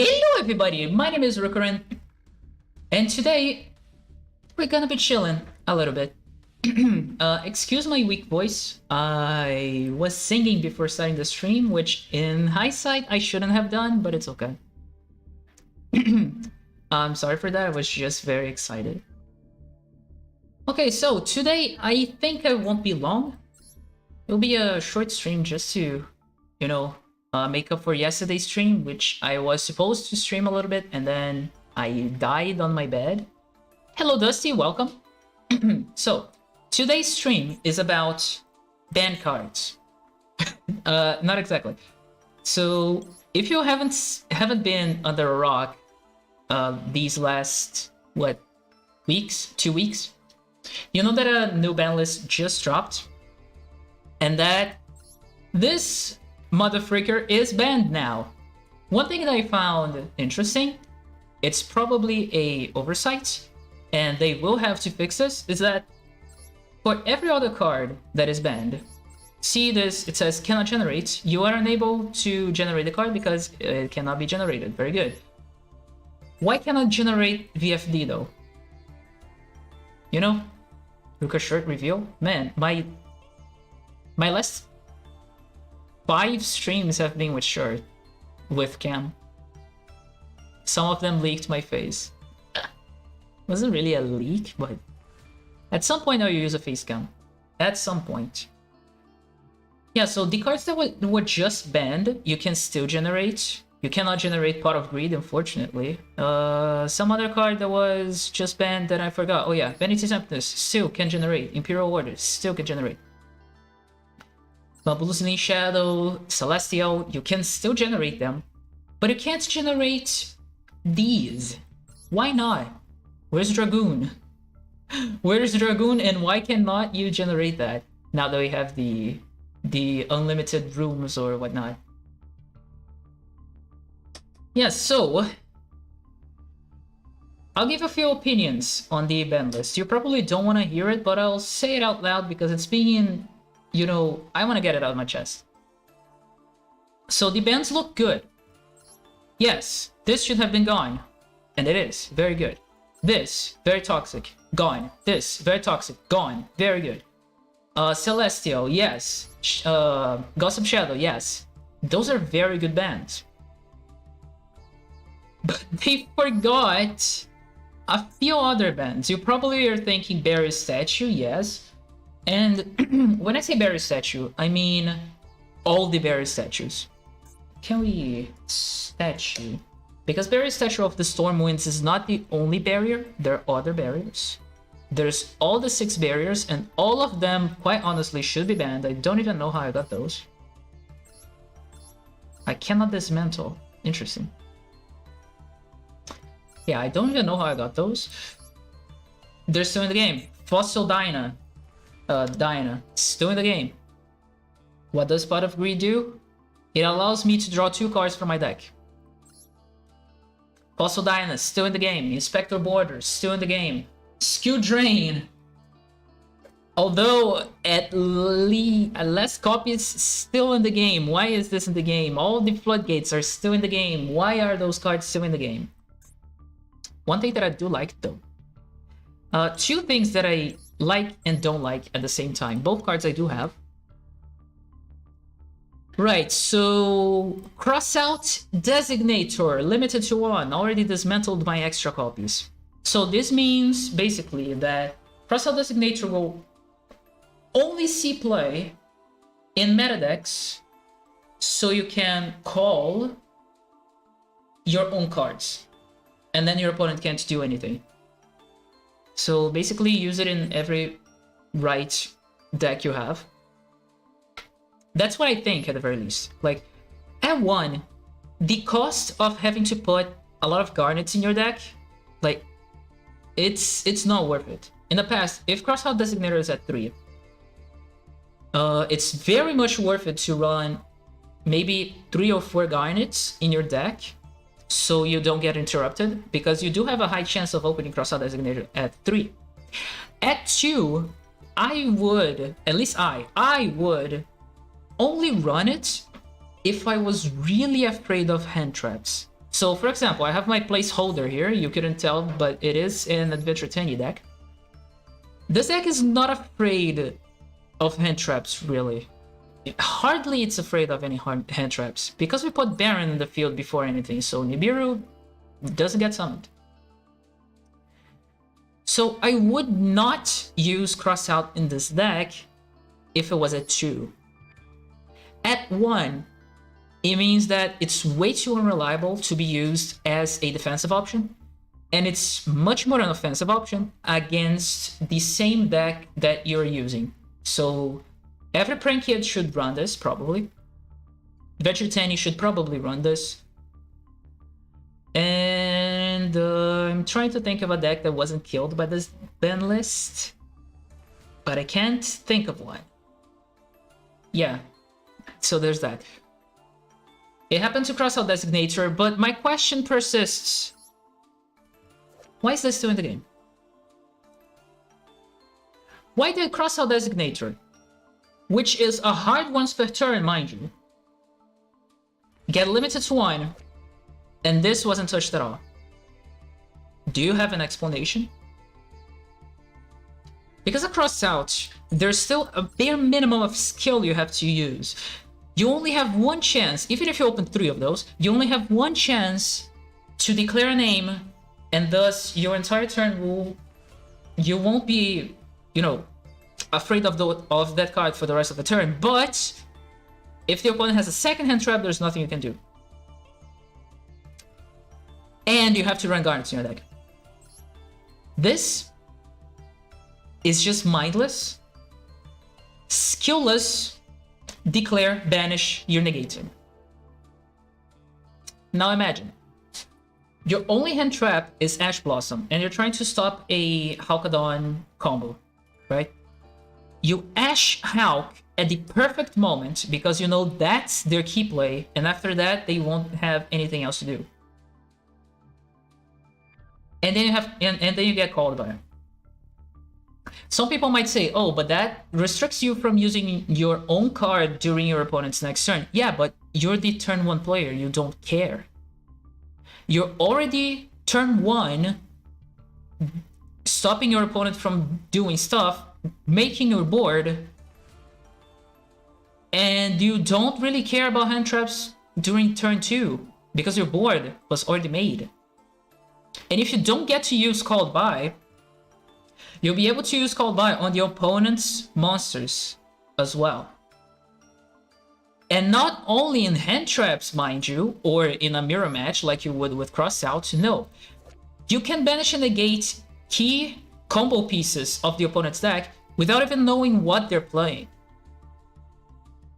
Hello everybody, my name is zerochan, and today we're gonna be chilling a little bit. Excuse my weak voice, I was singing before starting the stream, which in hindsight I shouldn't have done, but it's okay. I'm sorry for that, I was just very excited. Okay, so today I think I won't be long. It'll be a short stream just to, you know, make up for yesterday's stream, which I was supposed to stream a little bit and then I died on my bed. Hello Dusty, welcome. So today's stream is about banned cards. Not exactly. So if you haven't been under a rock these last weeks, 2 weeks, you know that a new ban list just dropped and that this motherfreaker is banned now. One thing that I found interesting, it's probably a oversight and they will have to fix this, is that for every other card that is banned, see this, it says cannot generate, you are unable to generate the card because it cannot be generated. Very good. Why cannot generate VFD though? You know, Ruka shirt reveal? Man, my last 5 streams have been with shirt, with cam. Some of them leaked my face. Wasn't really a leak, but at some point I'll use a face cam. At some point. Yeah, so the cards that were just banned, you can still generate. You cannot generate Pot of Greed, unfortunately. Some other card that was just banned that I forgot. Oh yeah, Vanity's Emptiness still can generate. Imperial Order still can generate. Blue Shadow, Celestial, you can still generate them. But you can't generate these. Why not? Where's Dragoon? Where's Dragoon and why cannot you generate that? Now that we have the unlimited rooms or whatnot. Yeah, so I'll give a few opinions on the ban list. You probably don't want to hear it, but I'll say it out loud because it's being, you know, I want to get it out of my chest. So the bans look good. Yes, this should have been gone. And it is. Very good. This, very toxic. Gone. This, very toxic. Gone. Very good. Celestial, yes. Gossip Shadow, yes. Those are very good bans. But they forgot a few other bans. You probably are thinking Barry Statue, yes. And when I say Barry Statue, I mean all the Barry statues. Can we statue? Because Barry Statue of the Stormwinds is not the only barrier, there are other barriers. There's all the 6 barriers and all of them, quite honestly, should be banned. I don't even know how I got those. I cannot dismantle. Interesting. Yeah, I don't even know how I got those. They're still in the game. Fossil Dinah. Dinah, still in the game. What does Pot of Greed do? It allows me to draw 2 cards from my deck. Fossil Dinah, still in the game. Inspector Borders, still in the game. Skill Drain. Although at less copies, still in the game. Why is this in the game? All the floodgates are still in the game. Why are those cards still in the game? One thing that I do like though. 2 things that I like and don't like at the same time. Both cards I do have. Right, so Crossout Designator, limited to 1, already dismantled my extra copies. So this means basically that Crossout Designator will only see play in meta decks, so you can call your own cards, and then your opponent can't do anything. So basically use it in every right deck you have. That's what I think at the very least. Like, at 1, the cost of having to put a lot of garnets in your deck, like, it's not worth it. In the past, if Crossout Designator is at 3, it's very much worth it to run maybe 3 or 4 garnets in your deck so you don't get interrupted, because you do have a high chance of opening Crossout Designator at 3. At 2, I would, at least I would only run it if I was really afraid of hand traps. So for example, I have my placeholder here. You couldn't tell, but it is an Adventure Tenyi deck. This deck is not afraid of hand traps, really. Hardly it's afraid of any hand traps, because we put Baron in the field before anything, so Nibiru doesn't get summoned. So I would not use Crossout in this deck if it was at 2. At 1, it means that it's way too unreliable to be used as a defensive option, and it's much more an offensive option against the same deck that you're using. So every Prank Kid should run this, probably. Adventure Tenyi should probably run this. And I'm trying to think of a deck that wasn't killed by this ban list, but I can't think of one. Yeah, so there's that. It happened to Crossout Designator, but my question persists. Why is this still in the game? Why did Crossout Designator, which is a hard once per turn, mind you, get limited to 1, and this wasn't touched at all? Do you have an explanation? Because of Crossout, there's still a bare minimum of skill you have to use. You only have one chance, even if you open 3 of those, you only have one chance to declare a name, and thus your entire turn you won't be, you know, afraid of that card for the rest of the turn. But if the opponent has a second hand trap, there's nothing you can do. And you have to run guards in your deck. This is just mindless, skillless, declare, banish, you're negating. Now imagine, your only hand trap is Ash Blossom, and you're trying to stop a Halcadon combo, right? You Ash Hulk at the perfect moment, because you know that's their key play, and after that, they won't have anything else to do. And then you have, and then you get called by him. Some people might say, oh, but that restricts you from using your own card during your opponent's next turn. Yeah, but you're the turn 1 player, you don't care. You're already turn 1, stopping your opponent from doing stuff, making your board, and you don't really care about hand traps during turn 2, because your board was already made. And if you don't get to use Called By, you'll be able to use Called By on the opponent's monsters as well. And not only in hand traps, mind you, or in a mirror match like you would with Crossout, no. You can banish and negate key combo pieces of the opponent's deck without even knowing what they're playing.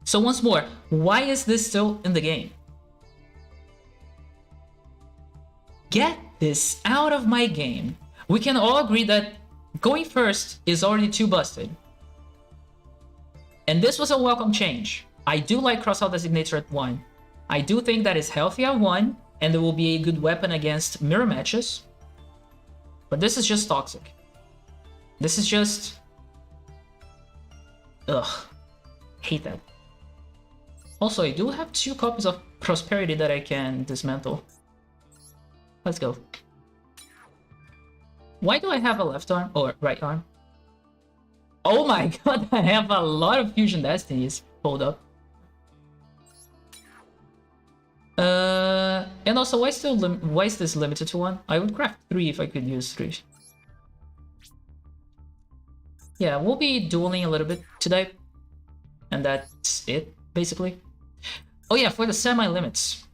So once more, why is this still in the game? Get this out of my game. We can all agree that going first is already too busted. And this was a welcome change. I do like Crossout Designator at 1. I do think that is healthy at 1, and it will be a good weapon against mirror matches. But this is just toxic. This is just... ugh. Hate that. Also, I do have 2 copies of Prosperity that I can dismantle. Let's go. Why do I have a left arm or right arm? Oh my god, I have a lot of Fusion Destinies. Hold up. And also, why is this limited to 1? I would craft 3 if I could use 3. Yeah, we'll be dueling a little bit today. And that's it, basically. Oh yeah, for the semi-limits.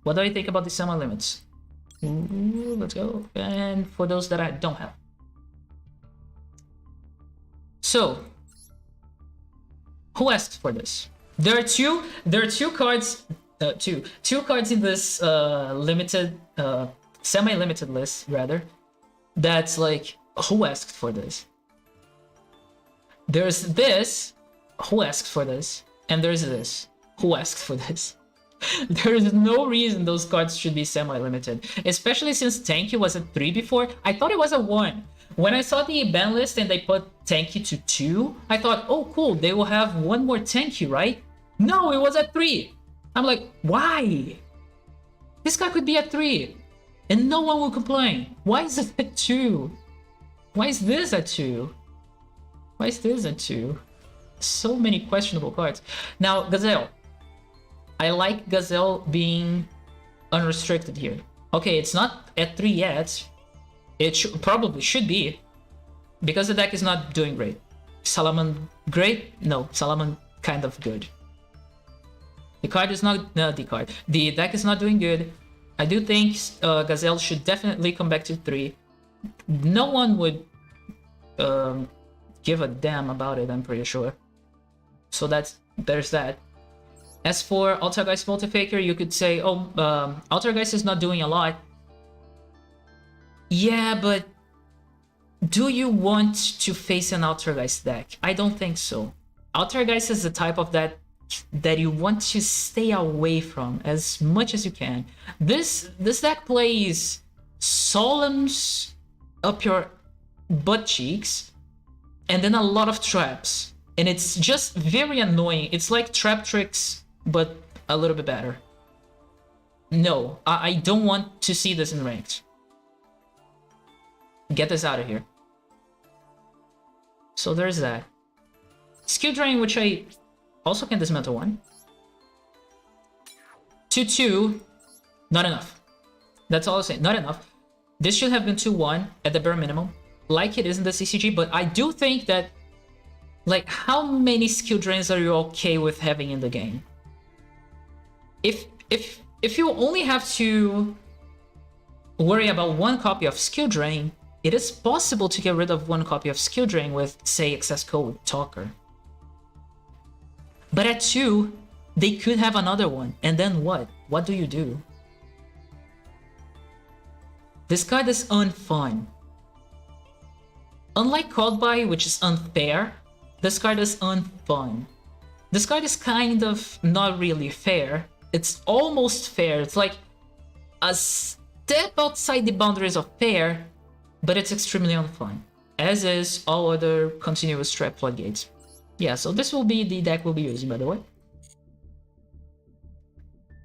What do I think about the semi-limits? Let's go. And for those that I don't have. So, who asked for this? There are two cards, two cards in this limited, semi-limited list rather. That's like, who asked for this? There's this, who asked for this? And there's this, who asked for this? There is no reason those cards should be semi-limited, especially since Tenki was at 3 before. I thought it was a 1. When I saw the ban list and they put Tenki to 2, I thought, oh cool, they will have 1 more Tenki, right? No, it was at 3. I'm like, why? This guy could be at 3, and no one will complain. Why is it at 2? Why is this at 2? Why is this at 2? So many questionable cards. Now, Gazelle. I like Gazelle being unrestricted here. Okay, it's not at 3 yet. It probably should be, because the deck is not doing great. Salaman great? No, Salaman kind of good. The card is not the card. The deck is not doing good. I do think Gazelle should definitely come back to 3. No one would give a damn about it, I'm pretty sure. So there's that. As for Altergeist Multifaker, you could say, oh, Altergeist is not doing a lot. Yeah, but do you want to face an Altergeist deck? I don't think so. Altergeist is the type of that you want to stay away from as much as you can. This deck plays Solemns up your butt cheeks, and then a lot of traps. And it's just very annoying. It's like Trap Tricks, but a little bit better. No, I don't want to see this in Ranked. Get this out of here. So there's that. Skill Drain, which I also can dismantle one. 2-2, not enough. That's all I'm saying, not enough. This should have been 2-1 at the bare minimum, like it is in the CCG, but I do think that, like, how many skill drains are you okay with having in the game? If you only have to worry about 1 copy of skill drain, it is possible to get rid of 1 copy of skill drain with, say, Access Code Talker. But at 2, they could have another one, and then what? What do you do? This card is unfun. Unlike Called By, which is unfair, this card is unfun. This card is kind of not really fair. It's almost fair. It's like a step outside the boundaries of fair, but it's extremely unfun, as is all other continuous trap floodgates. Yeah, so this will be the deck we'll be using, by the way.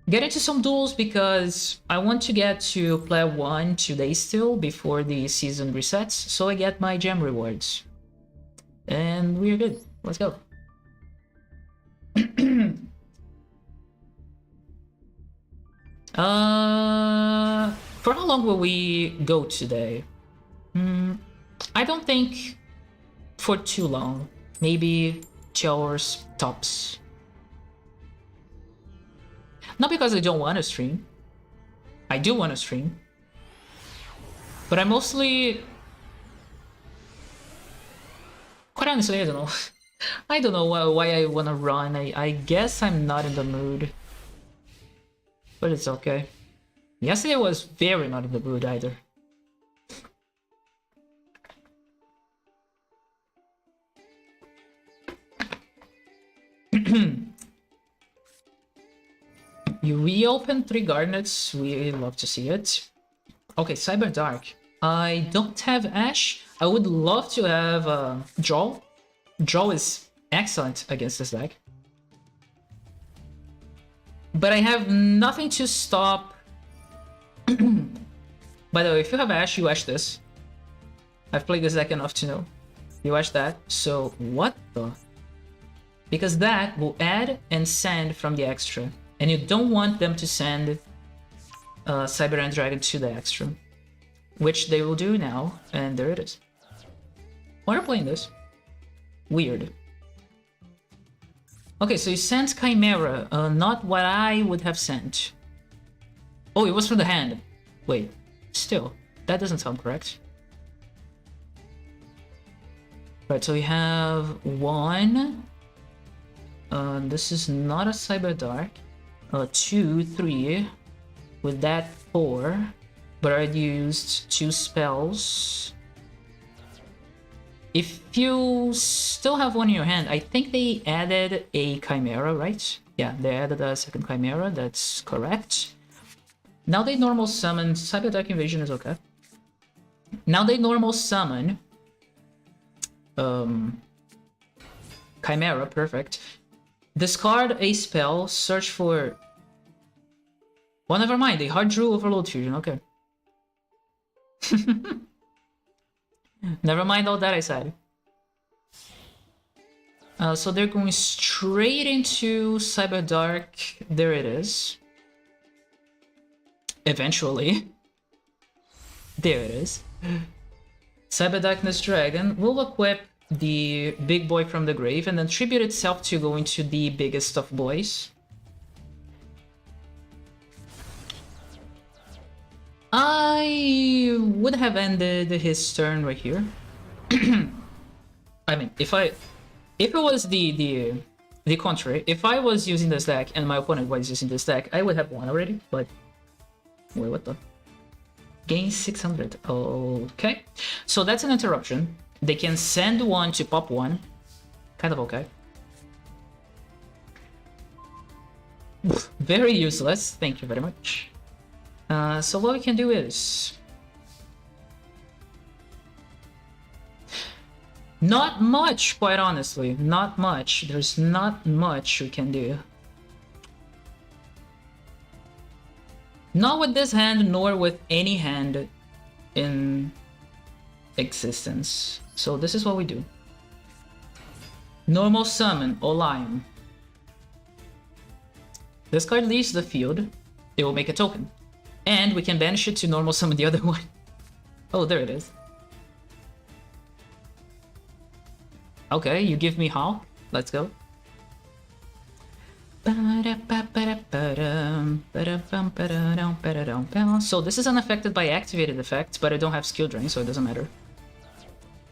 Get into some duels because I want to get to play 1 today still before the season resets, so I get my gem rewards. And we're good. Let's go. For how long will we go today? I don't think for too long. Maybe 2 hours tops. Not because I don't want to stream. I do want to stream. But I mostly... Quite honestly, I don't know. I don't know why I want to run. I guess I'm not in the mood. But it's okay. Yesterday I was very not in the mood either. You reopen 3 Garnets, we love to see it. Okay, Cyber Dark. I don't have Ash. I would love to have Draw. Draw is excellent against this deck. But I have nothing to stop. By the way, if you have Ash, you Ash this. I've played this deck enough to know. You Ash that. So, what the? Because that will add and send from the extra. And you don't want them to send Cyber End Dragon to the extra. Which they will do now, and there it is. Why are you playing this? Weird. Okay, so you sent Chimera, not what I would have sent. Oh, it was from the hand. Wait, still, that doesn't sound correct. Right, so we have 1. This is not a Cyber Dark. 2, 3. With that, 4. But I used 2 spells. If you still have 1 in your hand, I think they added a Chimera, right? Yeah, they added a second Chimera, that's correct. Now they normal summon... Cyber Dark Invasion is okay. Now they normal summon... Chimera, perfect. Discard a spell, search for... Well, never mind. They hard drew Overload Fusion. Okay. Never mind all that I said. So they're going straight into Cyber Dark. There it is. Eventually. There it is. Cyber Darkness Dragon will equip the big boy from the grave and then tribute itself to go into the biggest of boys. I would have ended his turn right here. I mean, if it was the contrary, if I was using this deck and my opponent was using this deck, I would have won already, but... Wait, what the... Gain 600. Okay. So that's an interruption. They can send one to pop one. Kind of okay. Very useless. Thank you very much. So what we can do is... Not much, quite honestly. Not much. There's not much we can do. Not with this hand, nor with any hand in existence. So this is what we do. Normal summon Olaim. This card leaves the field. It will make a token. And we can banish it to normal summon the other one. Oh, there it is. Okay, you give me how? Let's go. So this is unaffected by activated effects, but I don't have skill drain, so it doesn't matter.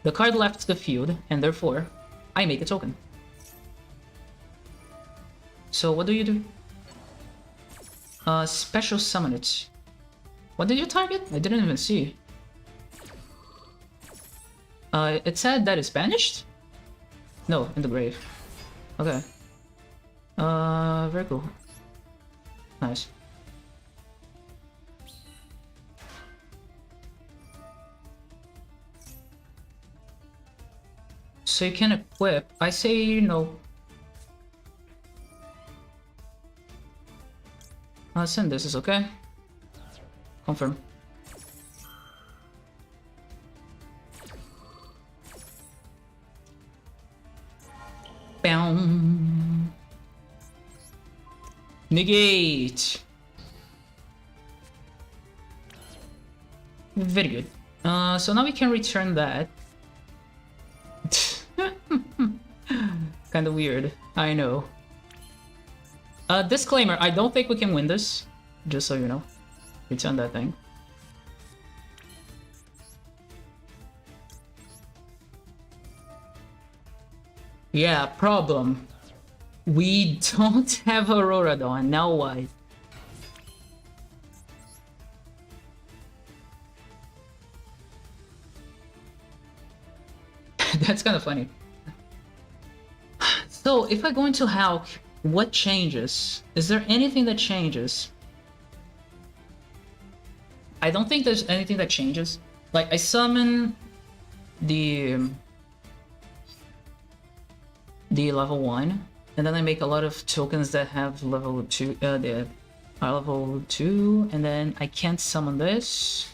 The card left the field, and therefore, I make a token. So what do you do? Special summon it. What did you target? I didn't even see. It said that it's banished? No, in the grave. Okay. Very cool. Nice. So you can equip. I say no. Send this is okay. Confirm. Bam. Negate. Very good. So now we can return that. Kind of weird. I know. Disclaimer, I don't think we can win this. Just so you know. Return that thing. Yeah, problem. We don't have Auroradon. Now what? That's kind of funny. So, if I go into Hulk, what changes? Is there anything that changes? I don't think there's anything that changes. Like, I summon the level 1, and then I make a lot of tokens that have level 2, they are level 2, and then I can't summon this.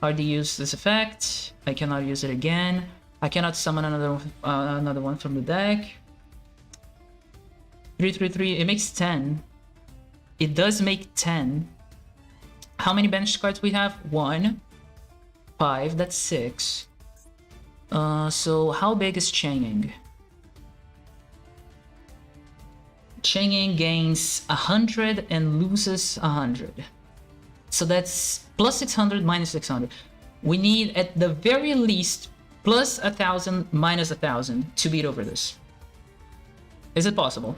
Already used this effect. I cannot use it again. I cannot summon another one from the deck. 333, it makes 10. It does make 10. How many bench cards we have? 1, 5, that's 6. So how big is Changing? Changing gains 100 and loses 100. So that's plus 600 minus 600. We need at the very least plus 1,000 minus 1,000 to beat over this. Is it possible?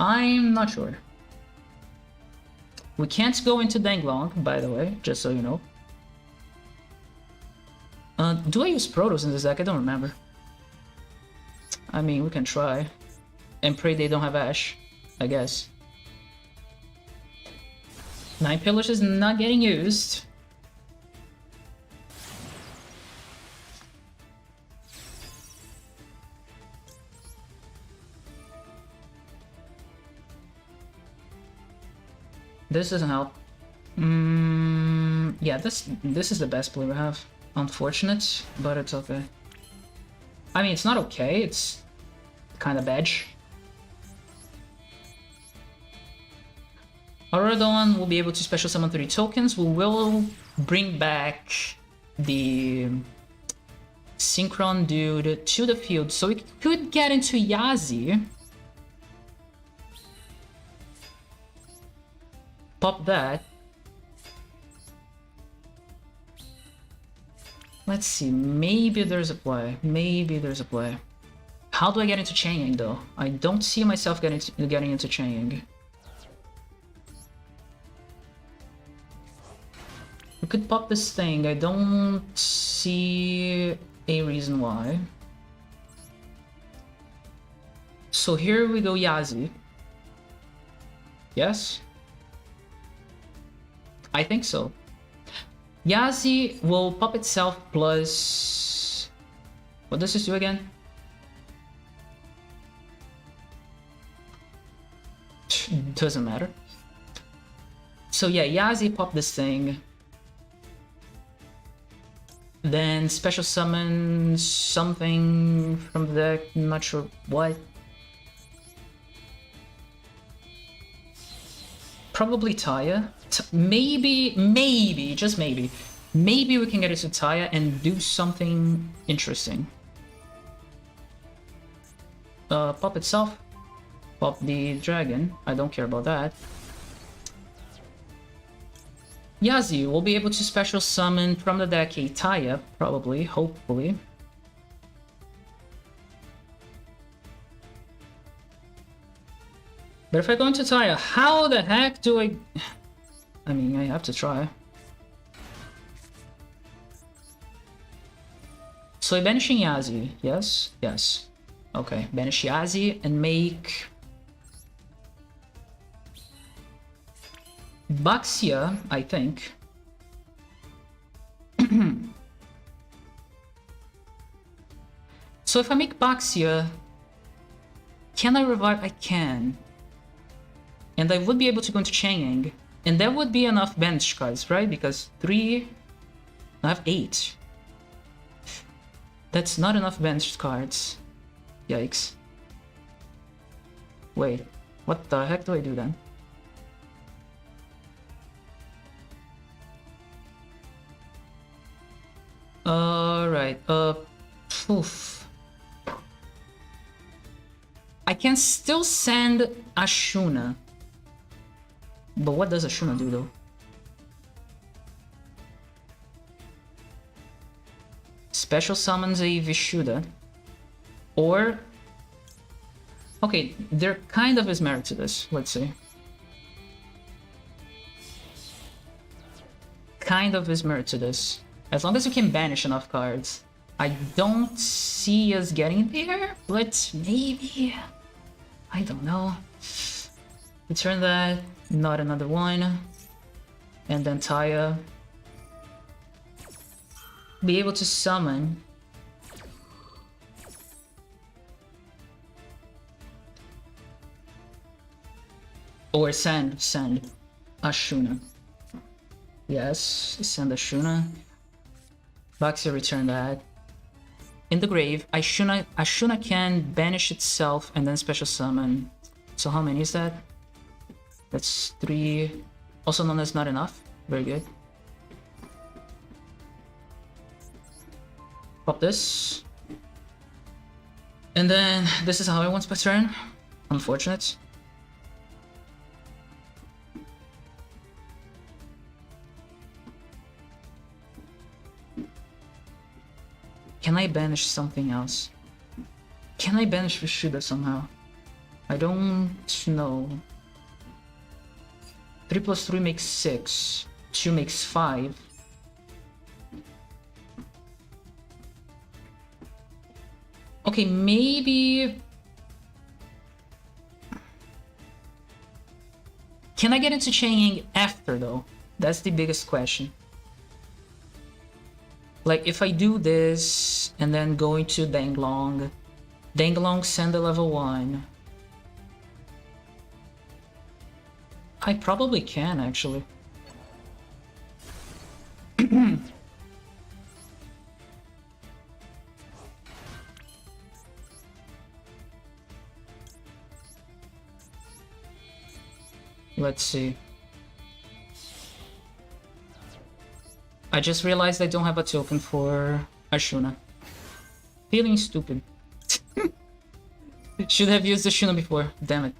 I'm not sure. We can't go into Danglong, by the way, just so you know. Do I use Protos in this deck? I don't remember. I mean, we can try. And pray they don't have Ash, I guess. 9 Pillars is not getting used. This doesn't help. Yeah, this is the best play we have. Unfortunate, but it's okay. I mean, it's not okay, it's kind of bad. Auradon will be able to special summon 3 tokens. We will bring back the Synchron dude to the field, so we could get into Yazi. Pop that. Let's see, maybe there's a play. Maybe there's a play. How do I get into Changing though? I don't see myself getting into Changing. We could pop this thing. I don't see a reason why. So here we go, Yazi. Yes? I think so. Yazi will pop itself plus... What does this do again? Doesn't matter. So yeah, Yazi pop this thing. Then special summon something from the deck, not sure what. Probably Taya. Maybe, just maybe we can get it to Taya and do something interesting. Pop itself. Pop the dragon. I don't care about that. Yazi will be able to special summon from the deck a Taya, probably, hopefully. But if I go into Taya, how the heck do I... I mean, I have to try. So banishing Yazi, yes? Yes. Okay, banish Yazi and make... Baxia, I think. So if I make Baxia, can I revive? I can. And I would be able to go into Changing. And that would be enough bench cards, right? Because 3... I have 8. That's not enough bench cards. Yikes. Wait, what the heck do I do then? Alright, oof. I can still send Ashuna. But what does Ashuna do though? Special summons a Vishuddha. Or... Okay, there kind of is merit to this, let's see. Kind of is merit to this. As long as you can banish enough cards. I don't see us getting there, but maybe... I don't know. Return that, not another one. And then Taya. Be able to summon. Or send Ashuna. Yes, send Ashuna. Baxia, return that. In the grave, Ashuna can banish itself and then special summon. So how many is that? That's 3. Also known as not enough. Very good. Pop this. And then this is how I want my turn. Unfortunate. Can I banish something else? Can I banish Vishuddha somehow? I don't know. 3 plus 3 makes 6. 2 makes 5. Okay, maybe... Can I get into chaining after though? That's the biggest question. Like if I do this and then go into Danglong, Danglong send a level 1. I probably can, actually. Let's see. I just realized I don't have a token for Ashuna. Feeling stupid. Should have used Ashuna before. Damn it.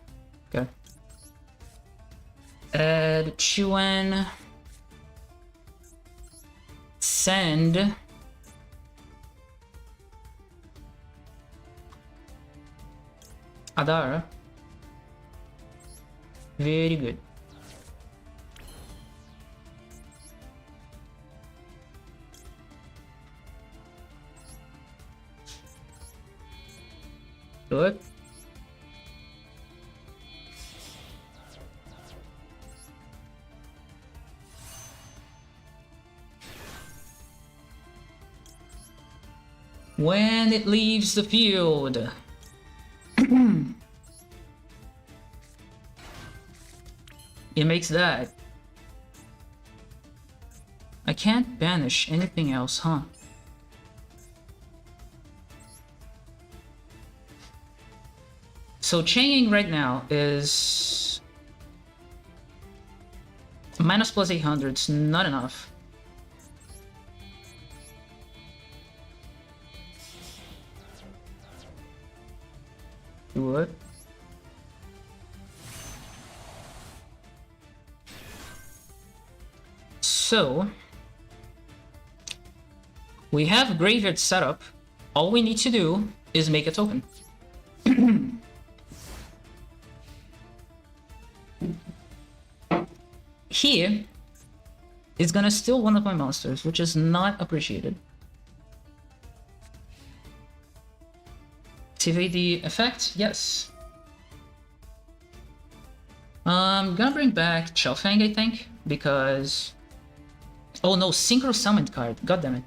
Okay. Add Chuan. Send. Adara. Very good. Good. When it leaves the field. It makes that. I can't banish anything else, huh? So chaining right now is minus plus 800. It's not enough. Do it. So we have graveyard setup. All we need to do is make a token. Here is gonna steal one of my monsters, which is not appreciated. Activate the effect? Yes. I'm gonna bring back Chelfang, I think, because... Oh no, Synchro Summoned card. God damn it.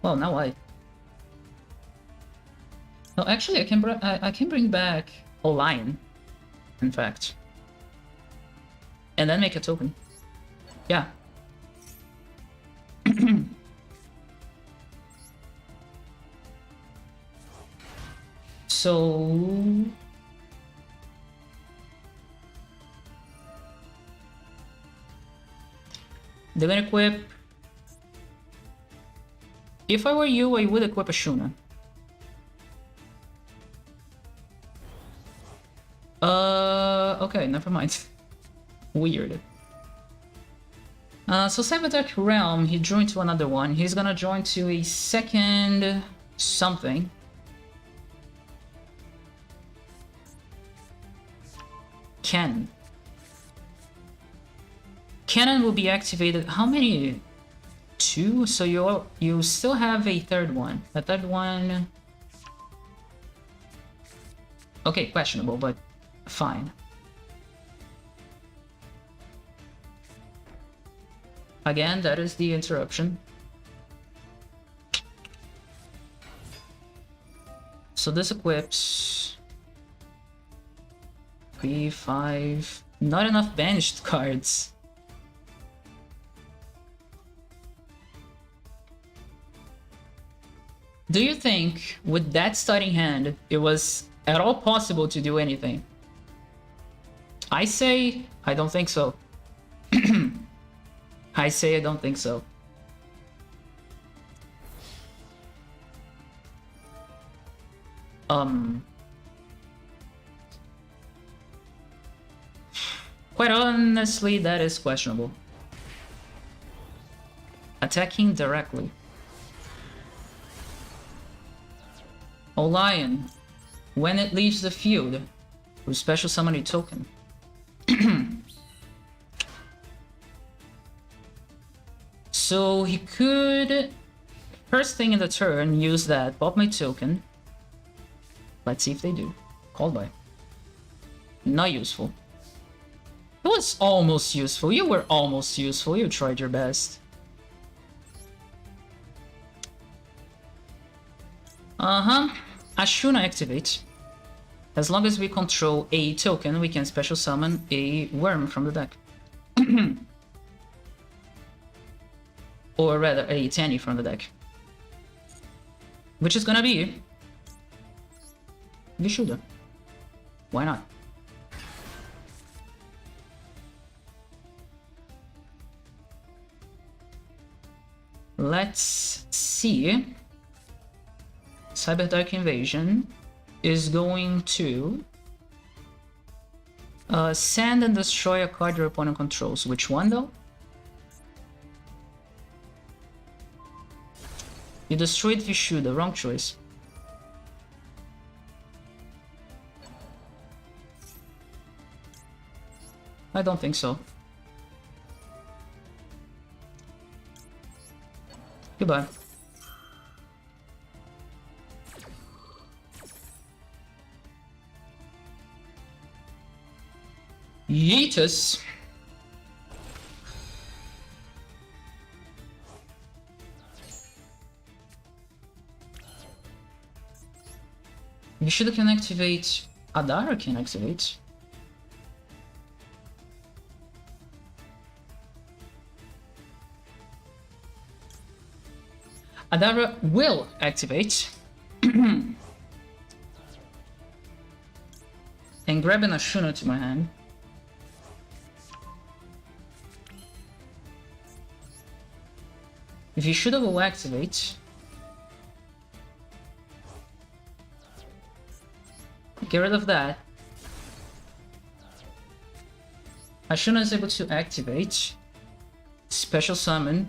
Well, now I... No, actually, I can bring back a lion, in fact. And then make a token. Yeah. So... They're gonna equip... If I were you, I would equip a Shuna. Okay, never mind. Weird. So Cyberdeck Realm, he joined to another one. He's gonna join to a second something. Cannon. Cannon will be activated. How many? 2? So you still have a third one. A third one. Okay, questionable, but fine. Again, that is the interruption. So this equips 3, 5. Not enough banished cards. Do you think, with that starting hand, it was at all possible to do anything? I say, I don't think so. I say I don't think so. Quite honestly, that is questionable. Attacking directly. Oh, Lion. When it leaves the field, with special summon a token. So he could, first thing in the turn, use that, pop my token. Let's see if they do. Call by. Not useful. It was almost useful. You were almost useful. You tried your best. Ashuna activates. As long as we control a token, we can special summon a worm from the deck. Or rather, a tenyi from the deck. Which is gonna be Vishuddha. Why not? Let's see. Cyber Dark Invasion is going to send and destroy a card your opponent controls. Which one though? You destroyed Vishuddha, wrong choice. I don't think so. Goodbye. Yeetus. Vishuddha can activate. Adara can activate. Adara will activate. And grab an Ashuna to my hand. If Vishuddha will activate. Get rid of that. Ashuna is able to activate. Special summon.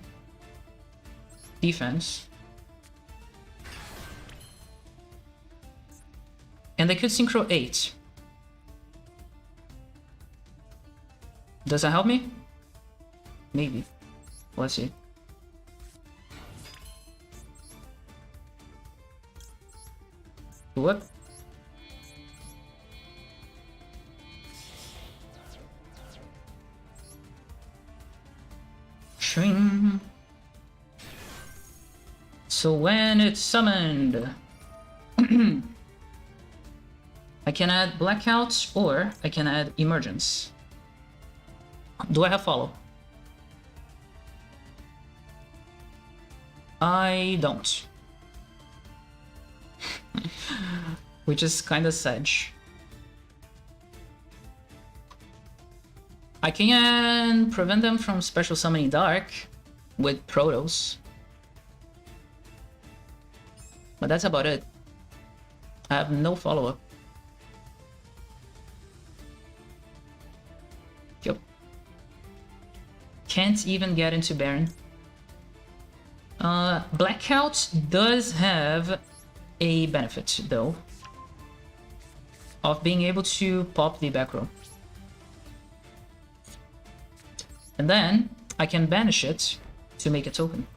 Defense. And they could synchro 8. Does that help me? Maybe. Let's see. What? Shring. So when it's summoned, I can add Blackout or I can add Emergence. Do I have follow? I don't. Which is kinda sad. I can prevent them from special summoning Dark with Protos. But that's about it. I have no follow-up. Yep. Can't even get into Baron. Blackout does have a benefit, though, of being able to pop the back row. And then I can banish it to make a token.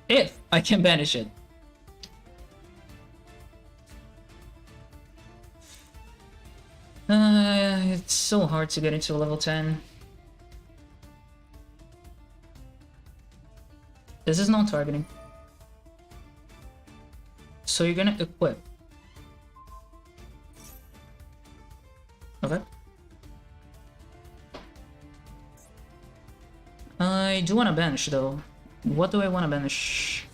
If I can banish it. It's so hard to get into level 10. This is non-targeting. So you're gonna equip. Okay. I do want to banish though. What do I want to banish?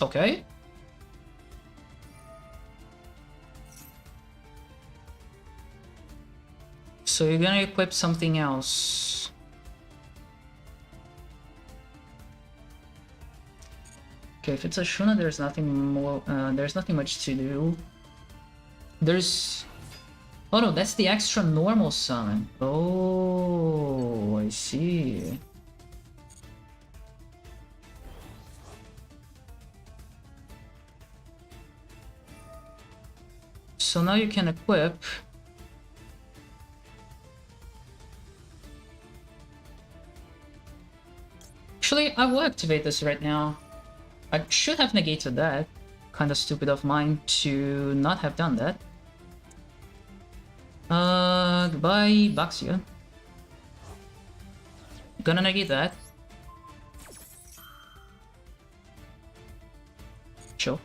Okay. So you're gonna equip something else. Okay, if it's a Shuna, there's nothing more. There's nothing much to do. There's. Oh no, that's the extra normal summon. Oh, I see. So now you can equip. Actually, I will activate this right now. I should have negated that. Kinda stupid of mine to not have done that. Goodbye, Baxia. Gonna negate that. Chill.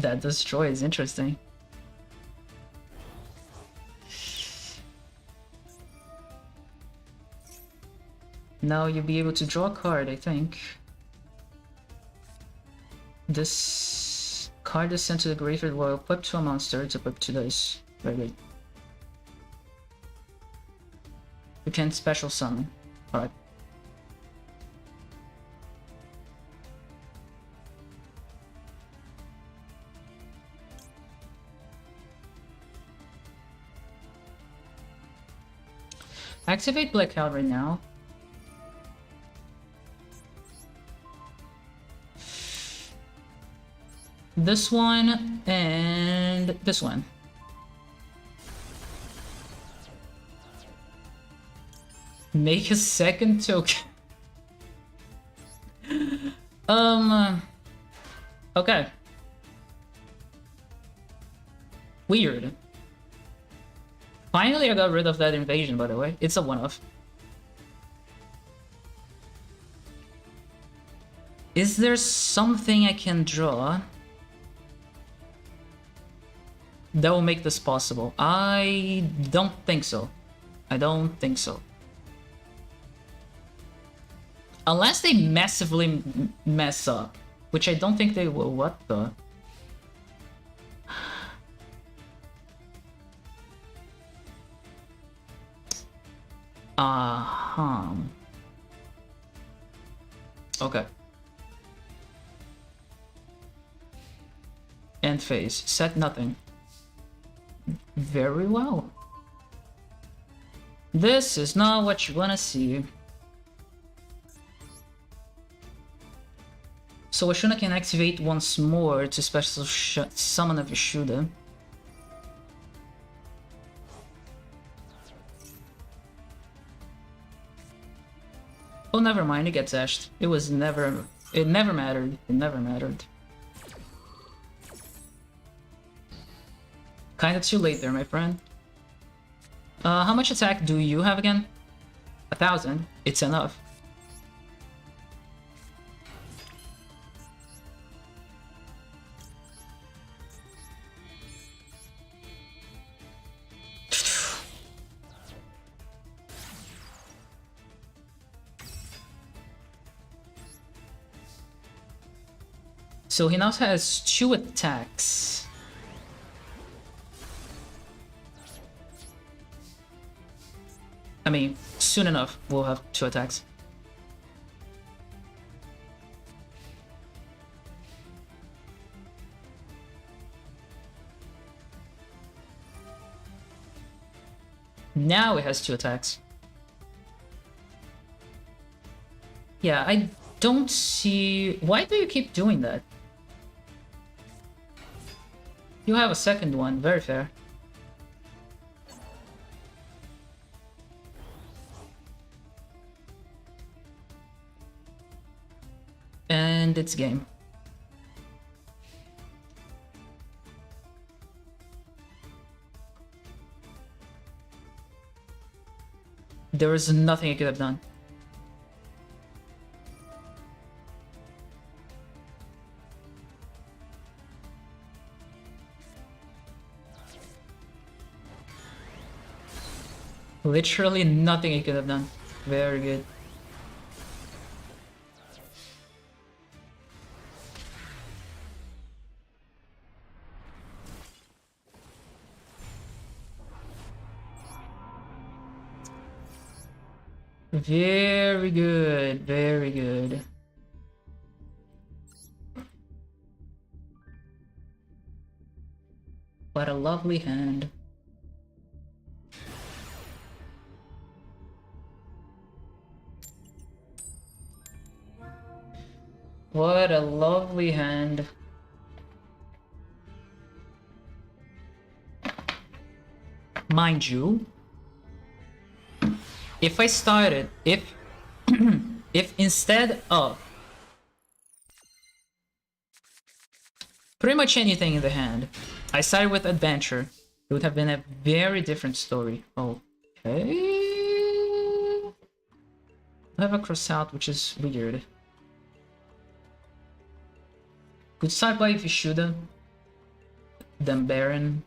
That destroy is interesting. Now you'll be able to draw a card, I think. This card is sent to the graveyard while equipped to a monster. It's equipped to this. Very good. You can special summon. Alright. Activate Blackout right now. This one and this one. Make a second token. Okay. Weird. Finally, I got rid of that invasion, by the way. It's a one-off. Is there something I can draw that will make this possible? I don't think so. I don't think so. Unless they massively mess up, which I don't think they will. What the? Okay. End phase. Set nothing. Very well. This is not what you wanna see. So Ashuna can activate once more to special summon a Vishuddha. Oh, never mind, it gets ashed. It never mattered. It never mattered. Kinda too late there, my friend. How much attack do you have again? 1,000. It's enough. So he now has 2 attacks. I mean, soon enough we'll have 2 attacks. Now it has 2 attacks. Yeah, I don't see... Why do you keep doing that? You have a second one, very fair. And it's game. There is nothing I could have done. Literally nothing I could have done. Very good. Very good, very good. What a lovely hand. What a lovely hand. Mind you, if I started, if instead of pretty much anything in the hand, I started with adventure, it would have been a very different story. Okay. I have a Crossout, which is weird. Could start by if you shoot them. Then Baron.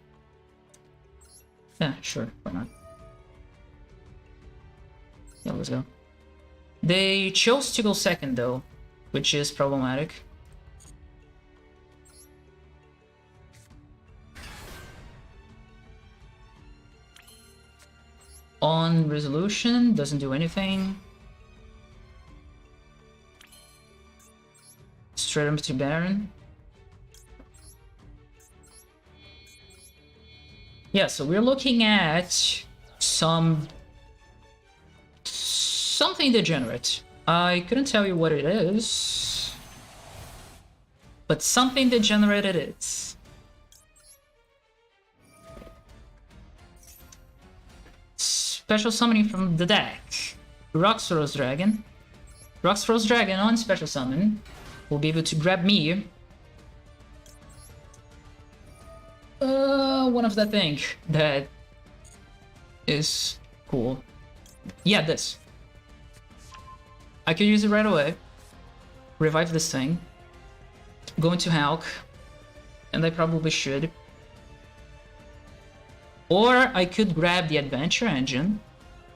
Yeah, sure, why not? Yeah, let's go. They chose to go second though, which is problematic. On resolution, doesn't do anything. Straight up to Baron. Yeah, so we're looking at something degenerate. I couldn't tell you what it is, but something degenerate it is. Special summoning from the deck. Roxrose Dragon. Roxrose Dragon on special summon will be able to grab me. One of the thing that is cool. Yeah, this. I could use it right away. Revive this thing. Go into Hulk. And I probably should. Or I could grab the Adventure Engine,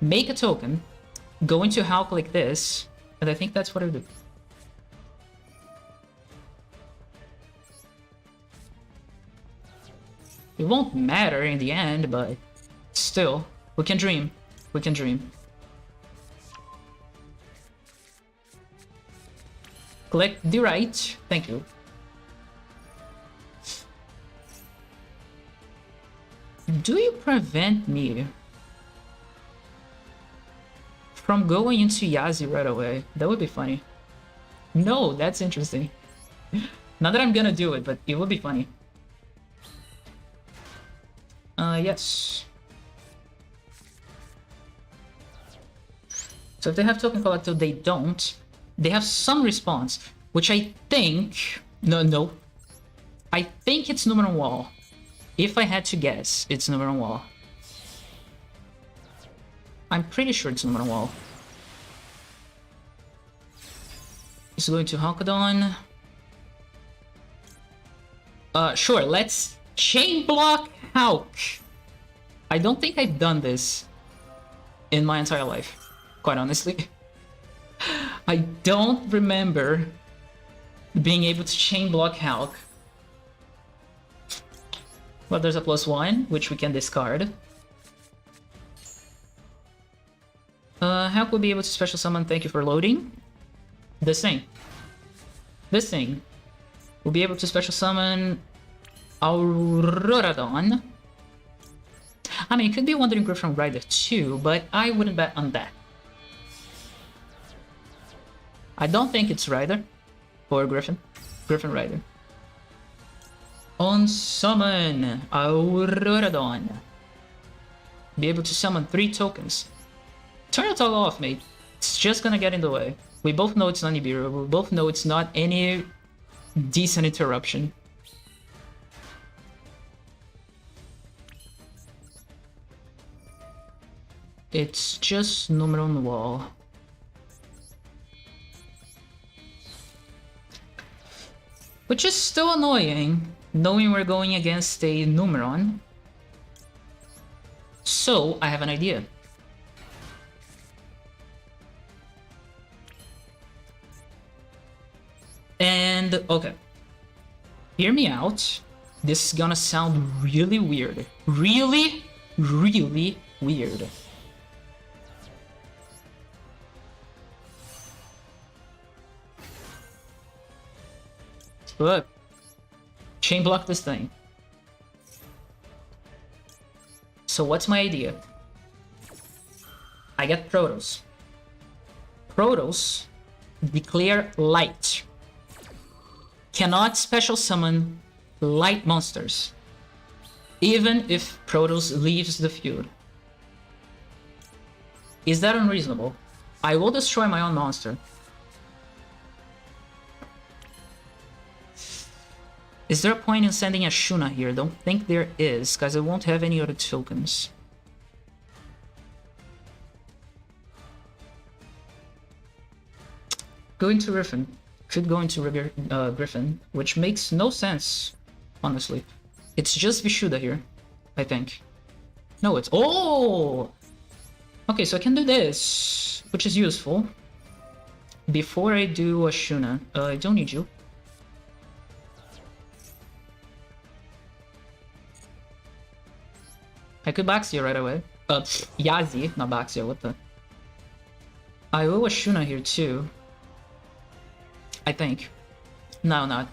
make a token, go into Hulk like this, and I think that's what I do. It won't matter in the end, but still, we can dream. We can dream. Click the right. Thank you. Do you prevent me from going into Yazi right away? That would be funny. No, that's interesting. Not that I'm gonna do it, but it would be funny. Yes. So if they have token collector, they don't. They have some response, which I think... No. I think it's Numeron Wall. If I had to guess, it's Numeron Wall. I'm pretty sure it's Numeron Wall. It's going to Halcadon. Sure, let's chain block Hulk. I don't think I've done this in my entire life, quite honestly. I don't remember being able to chain block Hulk. Well, there's a +1, which we can discard. Hulk will be able to special summon, thank you for loading. This thing will be able to special summon Auroradon. I mean, it could be Wandering Griffin Rider too, but I wouldn't bet on that. I don't think it's Rider or Griffin Rider. On summon Auroradon. Be able to summon 3 tokens. Turn the toggle off, mate. It's just gonna get in the way. We both know it's not Nibiru. We both know it's not any decent interruption. It's just Numeron Wall. Which is still annoying, knowing we're going against a Numeron. So, I have an idea. And, okay. Hear me out. This is gonna sound really weird. Really weird. Look, chain block this thing. So what's my idea? I get Protoss. Protoss declare light. Cannot special summon light monsters, even if Protoss leaves the field. Is that unreasonable? I will destroy my own monster. Is there a point in sending a Shuna here? Don't think there is, because I won't have any other tokens. Go into Griffin. Could go into Griffin, which makes no sense, honestly. It's just Vishuda here, I think. No, it's... Oh! Okay, so I can do this, which is useful. Before I do Ashuna, I don't need you. I could Baxia right away. Yazi, not Baxia, what the... I owe Ashuna here too. I think. No, not.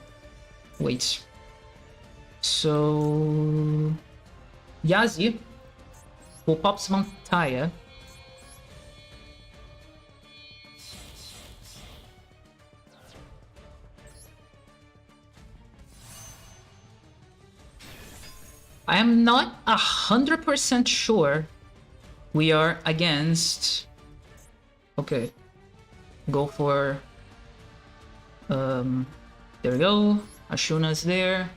Wait. So... Yazi will pop summon Taya. I am not 100% sure we are against... Okay. Go for... There we go. Ashuna's there.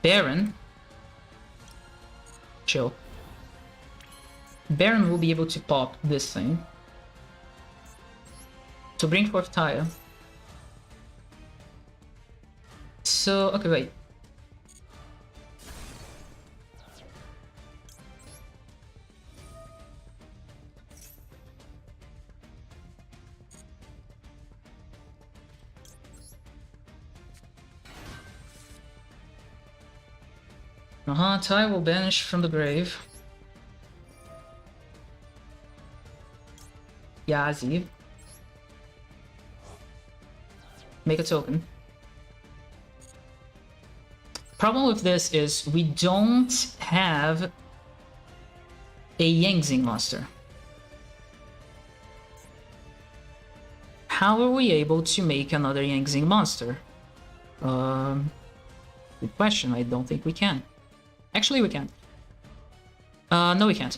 Baron. Chill. Baron will be able to pop this thing. To bring forth Taya. So, okay, wait. Ty will banish from the grave. Yazi. Make a token. Problem with this is we don't have a Yangzing monster. How are we able to make another Yangzing monster? Good question. I don't think we can. Actually, we can. No, we can't.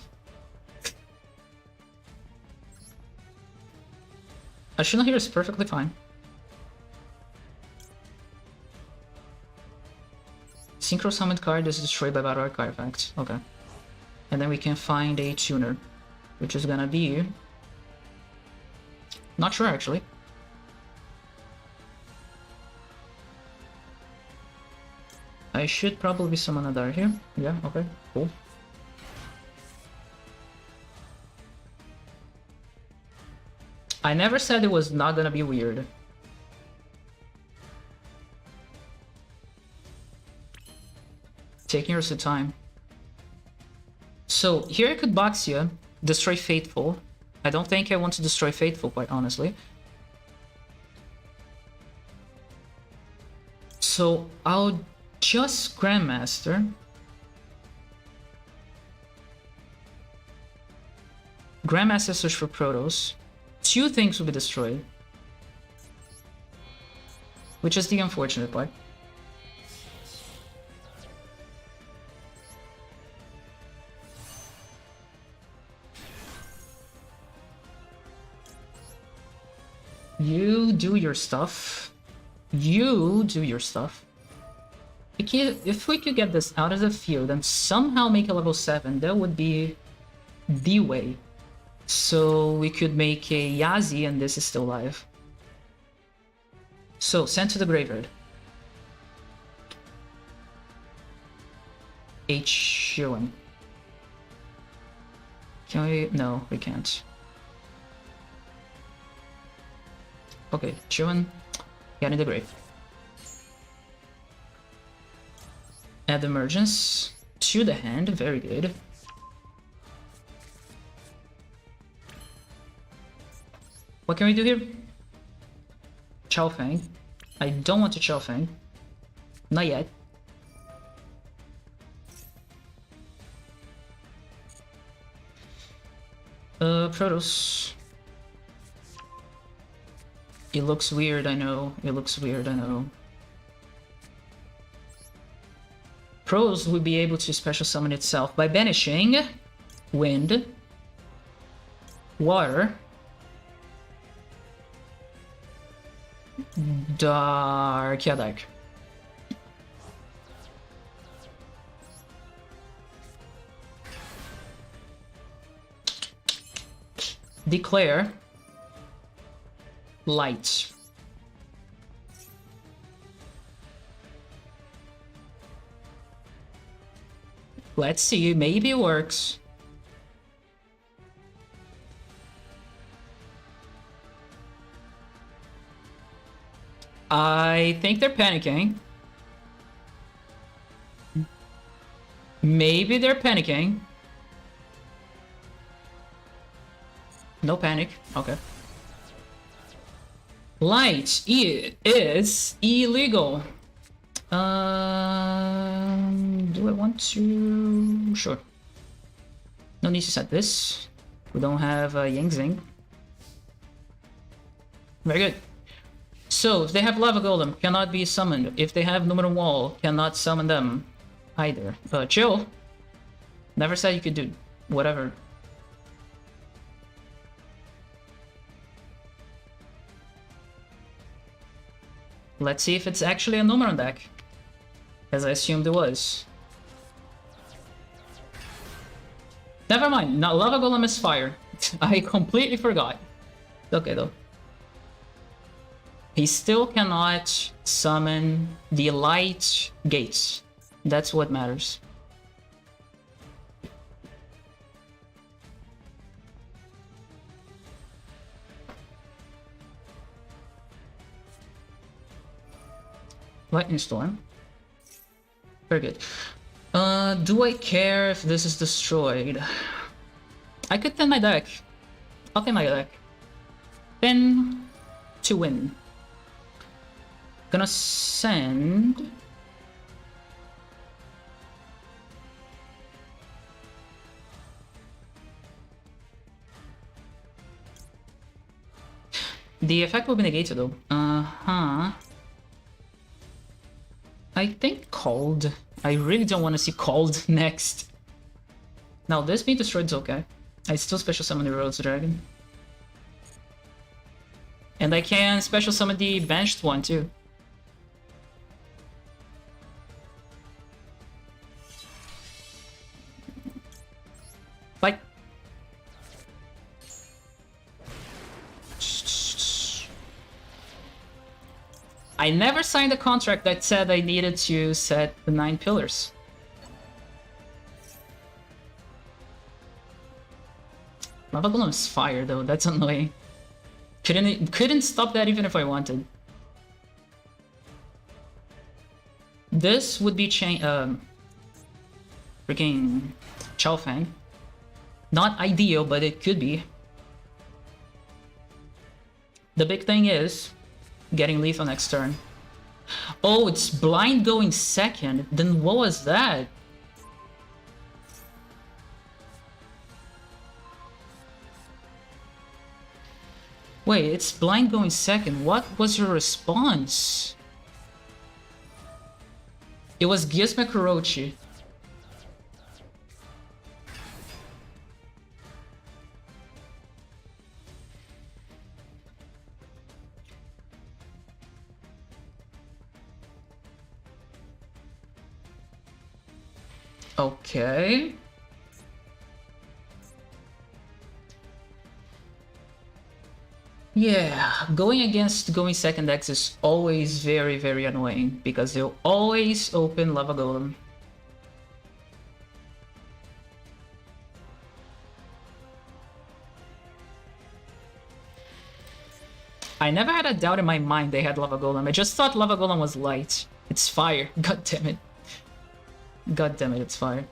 Ashuna here is perfectly fine. Synchro summoned card is destroyed by battle artifact. Okay. And then we can find a tuner, which is gonna be... Not sure, actually. I should probably summon Adar here. Yeah, okay, cool. I never said it was not gonna be weird. Taking your time. So here I could Baxia, destroy Faithful. I don't think I want to destroy Faithful, quite honestly. So I'll just Grandmaster. Grandmaster search for Protos. Two things will be destroyed. Which is the unfortunate part. You do your stuff. You do your stuff. If we could get this out of the field and somehow make a level 7, that would be the way. So we could make a Yazi and this is still live. So, send to the graveyard. H1. Can we? No, we can't. Okay, Chuan, get in the grave. Add emergence to the hand, very good. What can we do here? Chao Fang. I don't want to Chao Fang. Not yet. Protos. It looks weird, I know. It looks weird, I know. Pros would be able to special summon itself by banishing Wind, Water, Dark, yeah, Dark. Declare light. Let's see, maybe it works. I think they're panicking. Maybe they're panicking. No panic. Okay. Light is illegal. Do I want to? Sure. No need to set this. We don't have Yang Zing. Very good. So, if they have Lava Golem, cannot be summoned. If they have Numenor Wall, cannot summon them either. Chill. Never said you could do whatever. Let's see if it's actually a Numenor deck, as I assumed it was. Never mind, now Lava Golem is fire. I completely forgot. Okay though. He still cannot summon the light gates. That's what matters. Lightning Storm. Very good. Do I care if this is destroyed? I could thin my deck. I'll thin my deck. Thin to win. Gonna send... The effect will be negated though. I think Cold. I really don't want to see Cold next. Now this being destroyed is okay. I still special summon the Rhodes Dragon. And I can special summon the banished one too. Bye. I never signed a contract that said I needed to set the 9 pillars. Lava Golem's fire though, that's annoying. Couldn't stop that even if I wanted. This would be freaking Chaofeng. Not ideal, but it could be. The big thing is getting lethal next turn. Oh, it's blind going second. Then what was that? Wait, it's blind going second. What was your response? It was Gizmo Kurochi. Okay. Yeah, going against going second decks is always very, very annoying because they'll always open Lava Golem. I never had a doubt in my mind they had Lava Golem. I just thought Lava Golem was light. It's fire. God damn it. God damn it, it's fire.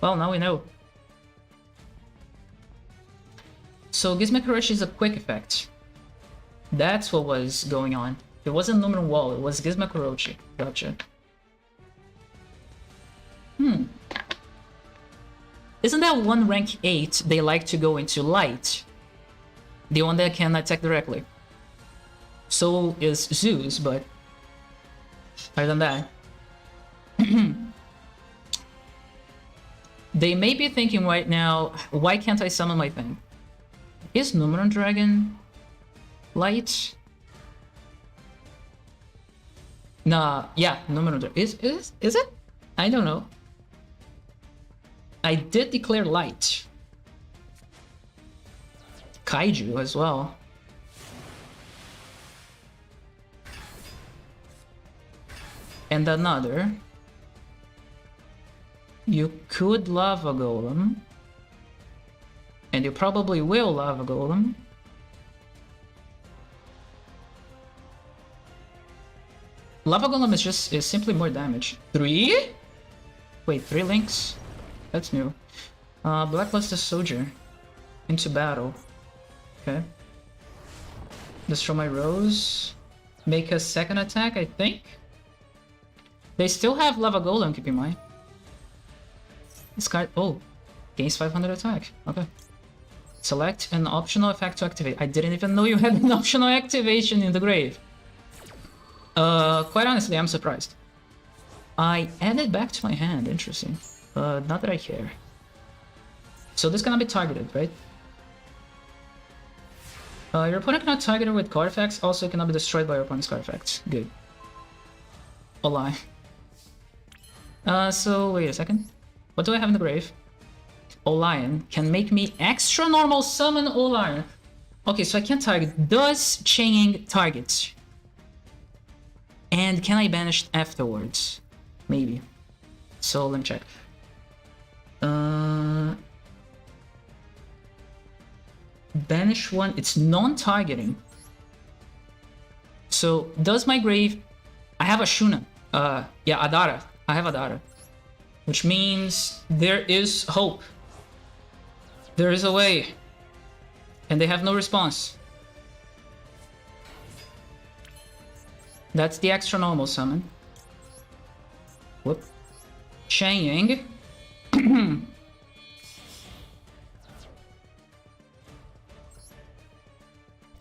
Well, now we know. So Gizmo Kurochi is a quick effect. That's what was going on. It wasn't Numenor Wall, it was Gizmo Kurochi. Gotcha. Isn't that one rank 8 they like to go into light? The one that can attack directly. So is Zeus, but other than that. They may be thinking right now, why can't I summon my thing? Is Numenor Dragon light? Nah, yeah, Numenor Dragon. Is it? I don't know. I did declare light. kaiju as well. And another. You could Lava Golem. And you probably will Lava Golem. Lava Golem is simply more damage. 3? Wait, 3 links? That's new. Blackluster Soldier. Into battle. Okay. Destroy my Rose. Make a second attack, I think? They still have Lava Golem, keep in mind. This guy... Oh. Gains 500 attack. Okay. Select an optional effect to activate. I didn't even know you had an optional activation in the grave. Quite honestly, I'm surprised. I added back to my hand. Interesting. Not that I care. So this cannot be targeted, right? Your opponent cannot target it with card effects. Also, it cannot be destroyed by your opponent's card effects. Good. A lie. So wait a second. What do I have in the grave? Olion can make me extra normal summon Olion. Okay, so I can't target. Does chaining targets? And can I banish afterwards? Maybe. So let me check. Banish one. It's non-targeting. So does my grave? I have a Shuna. Yeah, Adara. I have Adara, which means there is hope. There is a way. And they have no response. That's the extra normal summon. Whoop. Chaining.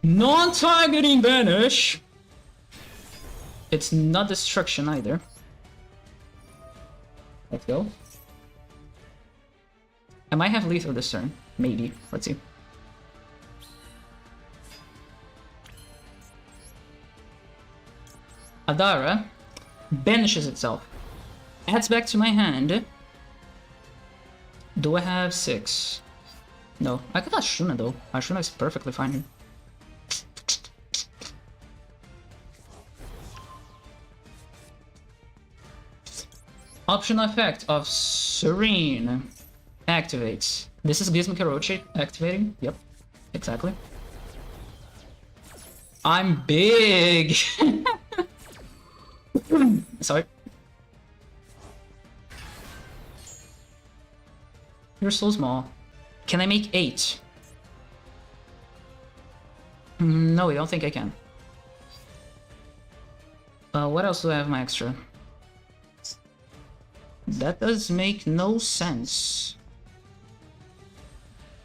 Non-targeting banish. It's not destruction either. Let's go. I might have lethal this turn. Maybe. Let's see. Adara banishes itself. Adds back to my hand. Do I have 6? No. I could Ashuna though. Ashuna is perfectly fine here. Optional effect of Serene activates. This is Gizmo Karochi activating. Yep, exactly. I'm big. Sorry. You're so small. Can I make 8? No, I don't think I can. What else do I have my extra? That does make no sense.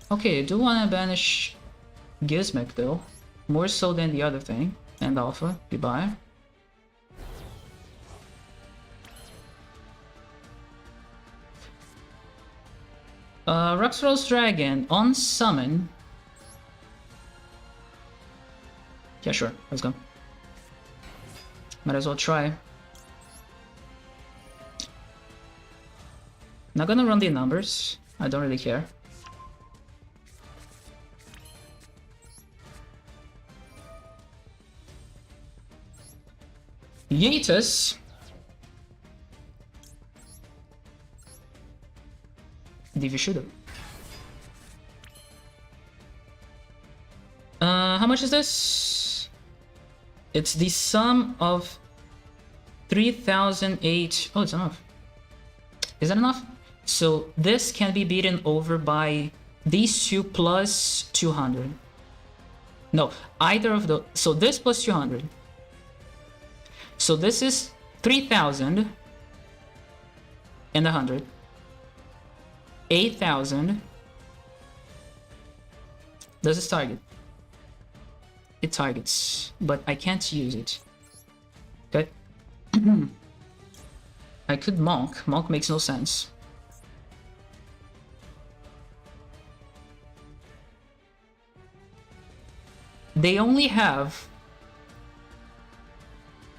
Okay, I do want to banish Gizmek though. More so than the other thing. And Alpha, goodbye. Roxrose Dragon on summon. Yeah, sure, let's go. Might as well try. Not gonna run the numbers. I don't really care. Yeetus. Divishudo. How much is this? It's the sum of 3,008. Oh, it's enough. Is that enough? So this can be beaten over by these two plus 200. No, either of the. So this plus 200. So this is 3,000 and 100. 8,000. Does this target? It targets, but I can't use it. Okay. I could Monk. Monk makes no sense. They only have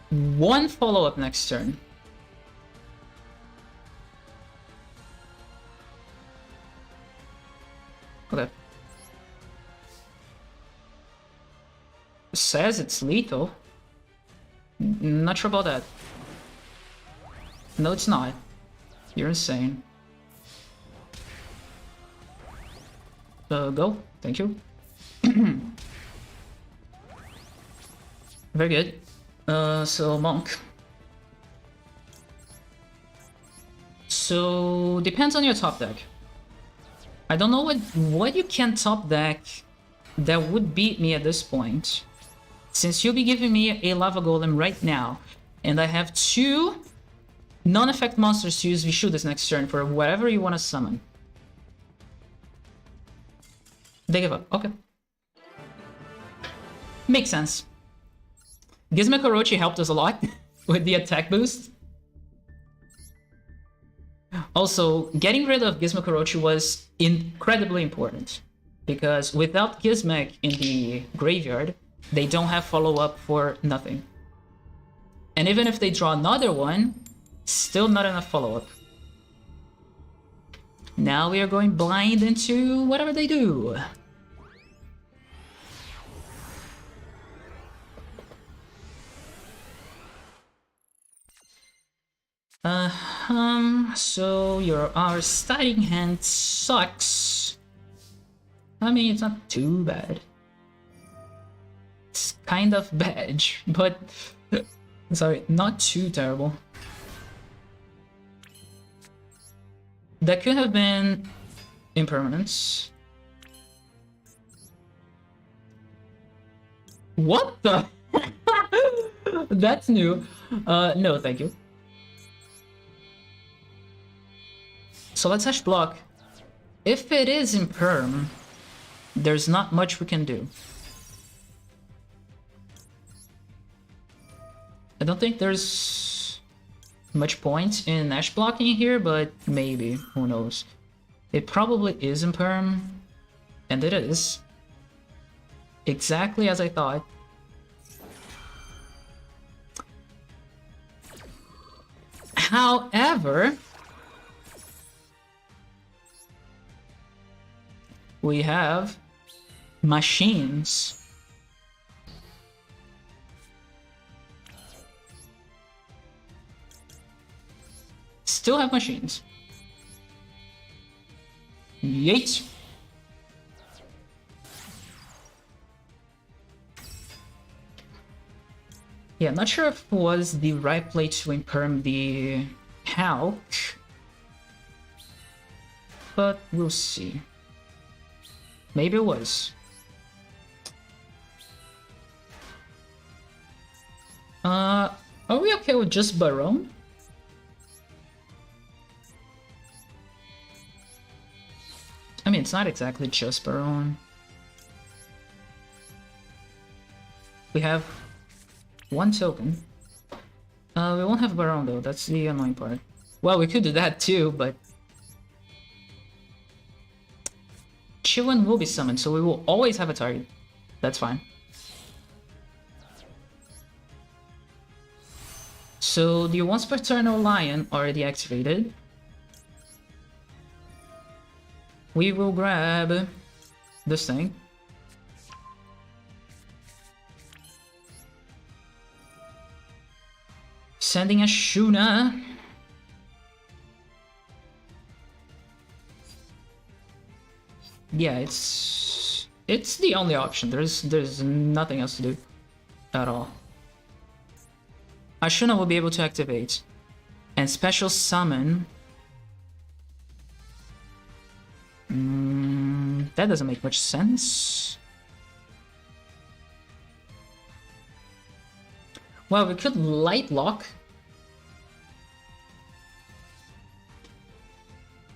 one follow-up next turn. Okay. says it's lethal. Not sure about that. No, it's not. You're insane. Go. Thank you. Very good. So Monk. So depends on your top deck. I don't know what you can top deck that would beat me at this point. Since you'll be giving me a Lava Golem right now, and I have 2 non-effect monsters to use Vishu this next turn for whatever you want to summon. They give up. Okay. Makes sense. Gizmo helped us a lot with the attack boost. Also, getting rid of Gizmo was incredibly important, because without Gizmek in the graveyard, they don't have follow-up for nothing. And even if they draw another one, still not enough follow-up. Now we are going blind into whatever they do. So our starting hand sucks. I mean, it's not too bad. It's kind of bad, but sorry, not too terrible. That could have been impermanence. What the? That's new. No, thank you. So let's hash block. If it is imperm, there's not much we can do. I don't think there's much point in Ash blocking here, but maybe, who knows. It probably is imperm, and it is. Exactly as I thought. However, we have machines. Still have machines. Yeet. Yeah, not sure if it was the right play to imperm the Hulk, but we'll see. Maybe it was. Are we okay with just Baron? I mean, it's not exactly just Baron. We have 1 token. We won't have Baron though, that's the annoying part. Well, we could do that too, but Chillin will be summoned, so we will always have a target. That's fine. So the Once Paternal Lion already activated. We will grab this thing. Sending a Shuna. Yeah, it's the only option. There's nothing else to do at all. Ashuna will be able to activate and special summon. That doesn't make much sense. Well, we could light lock.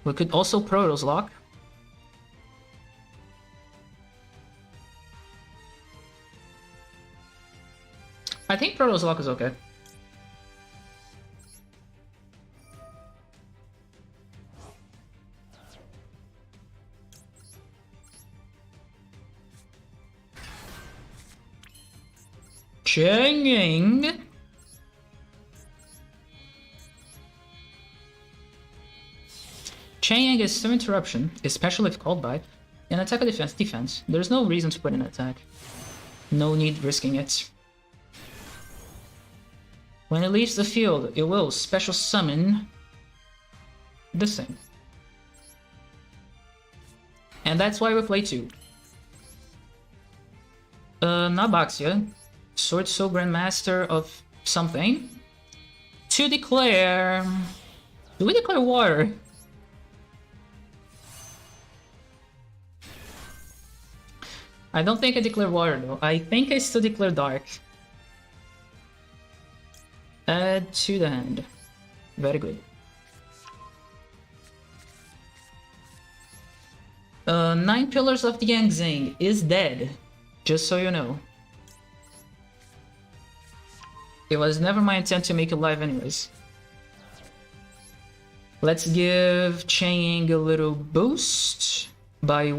We could also Protoss lock. I think Protoss lock is okay. Changing. Changing is some interruption, especially if called by an attack or defense. There's no reason to put an attack. No need risking it. When it leaves the field, it will special summon this thing. And that's why we play 2. Nabaxia, Sword Soul Grandmaster of something. To declare... Do we declare water? I don't think I declare water though. I think I still declare dark. Add to the hand. Very good. 9 Pillars of the Yangzing is dead. Just so you know. It was never my intent to make it live anyways. Let's give Chang a little boost by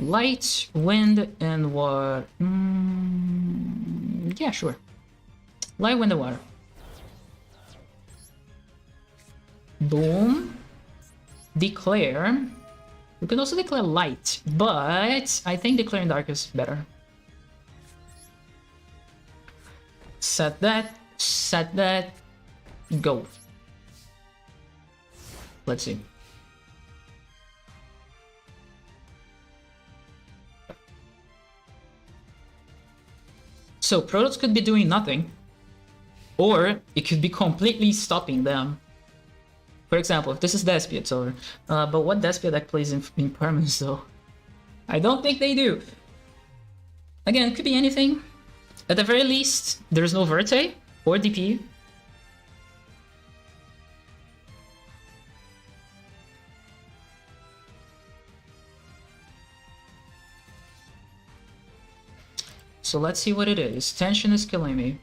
light, wind, and water. Yeah, sure. Light, wind, and water. Boom. Declare. We can also declare light, but I think declaring dark is better. Set that, go. Let's see. So Protoss could be doing nothing, or it could be completely stopping them. For example, if this is Despia, it's over. But what Despia deck plays in permanence though? I don't think they do. Again, it could be anything. At the very least, there's no Verte or DP. So let's see what it is. Tension is killing me.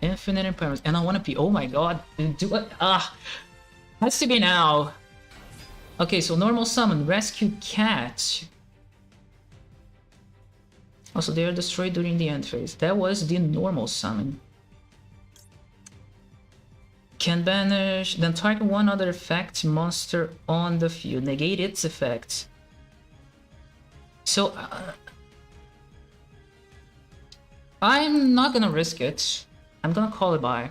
Infinite impairments. And I want to be. Oh my god. Do what? Has to be now. Okay, so normal summon. Rescue cat. Also, they are destroyed during the end phase. That was the normal summon. Can banish. Then target one other effect monster on the field. Negate its effect. So. I'm not gonna risk it. I'm gonna call it by.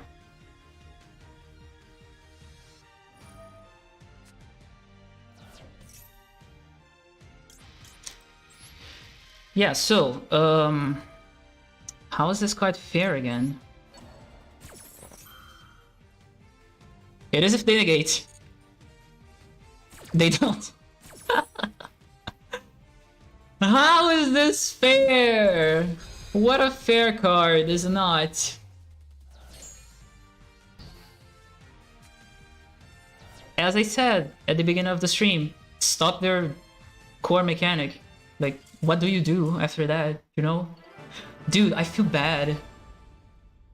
Yeah, so, how is this card fair again? It is if they negate. They don't. How is this fair? What a fair card, is it not? As I said at the beginning of the stream, stop their core mechanic. Like, what do you do after that, you know? Dude, I feel bad.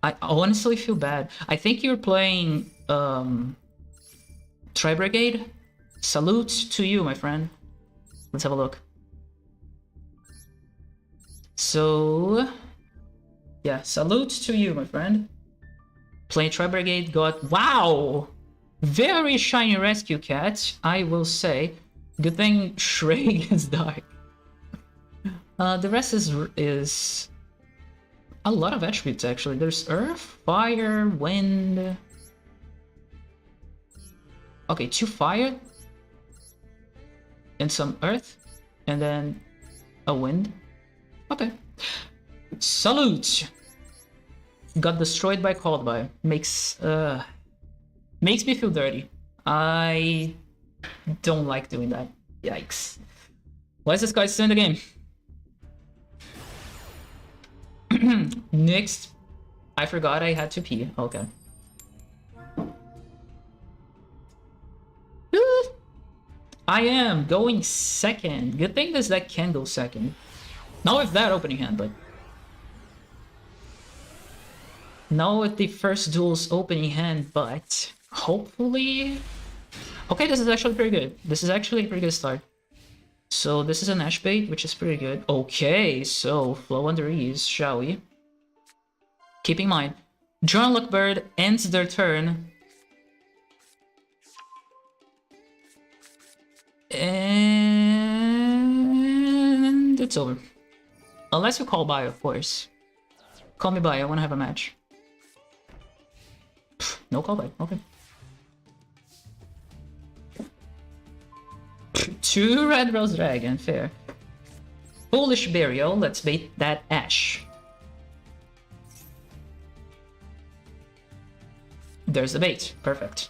I honestly feel bad. I think you're playing Tri-Brigade? Salute to you, my friend. Let's have a look. So, yeah, salute to you, my friend. Playing Tri-Brigade got, wow! Very shiny rescue cat, I will say. Good thing Shrek is dark. The rest is a lot of attributes actually. There's earth, fire, wind. Okay, 2 fire. And some earth. And then a wind. Okay. Salute! Got destroyed by called by. Makes me feel dirty. I don't like doing that. Yikes. Why is this guy still in the game? Next. I forgot I had to pee. Okay. I am going second. Good thing this deck can go second. Not with that opening hand, but... Not with the first duel's opening hand, but... Hopefully... Okay, this is actually pretty good. This is actually a pretty good start. So this is an Ash bait, which is pretty good. Okay, so flow under ease, shall we? Keep in mind, John Lockbird ends their turn. And it's over. Unless you call by, of course. Call me by, I wanna have a match. Pfft, no call by, okay. 2 Red Rose Dragon, fair. Foolish Burial, let's bait that Ash. There's the bait, perfect.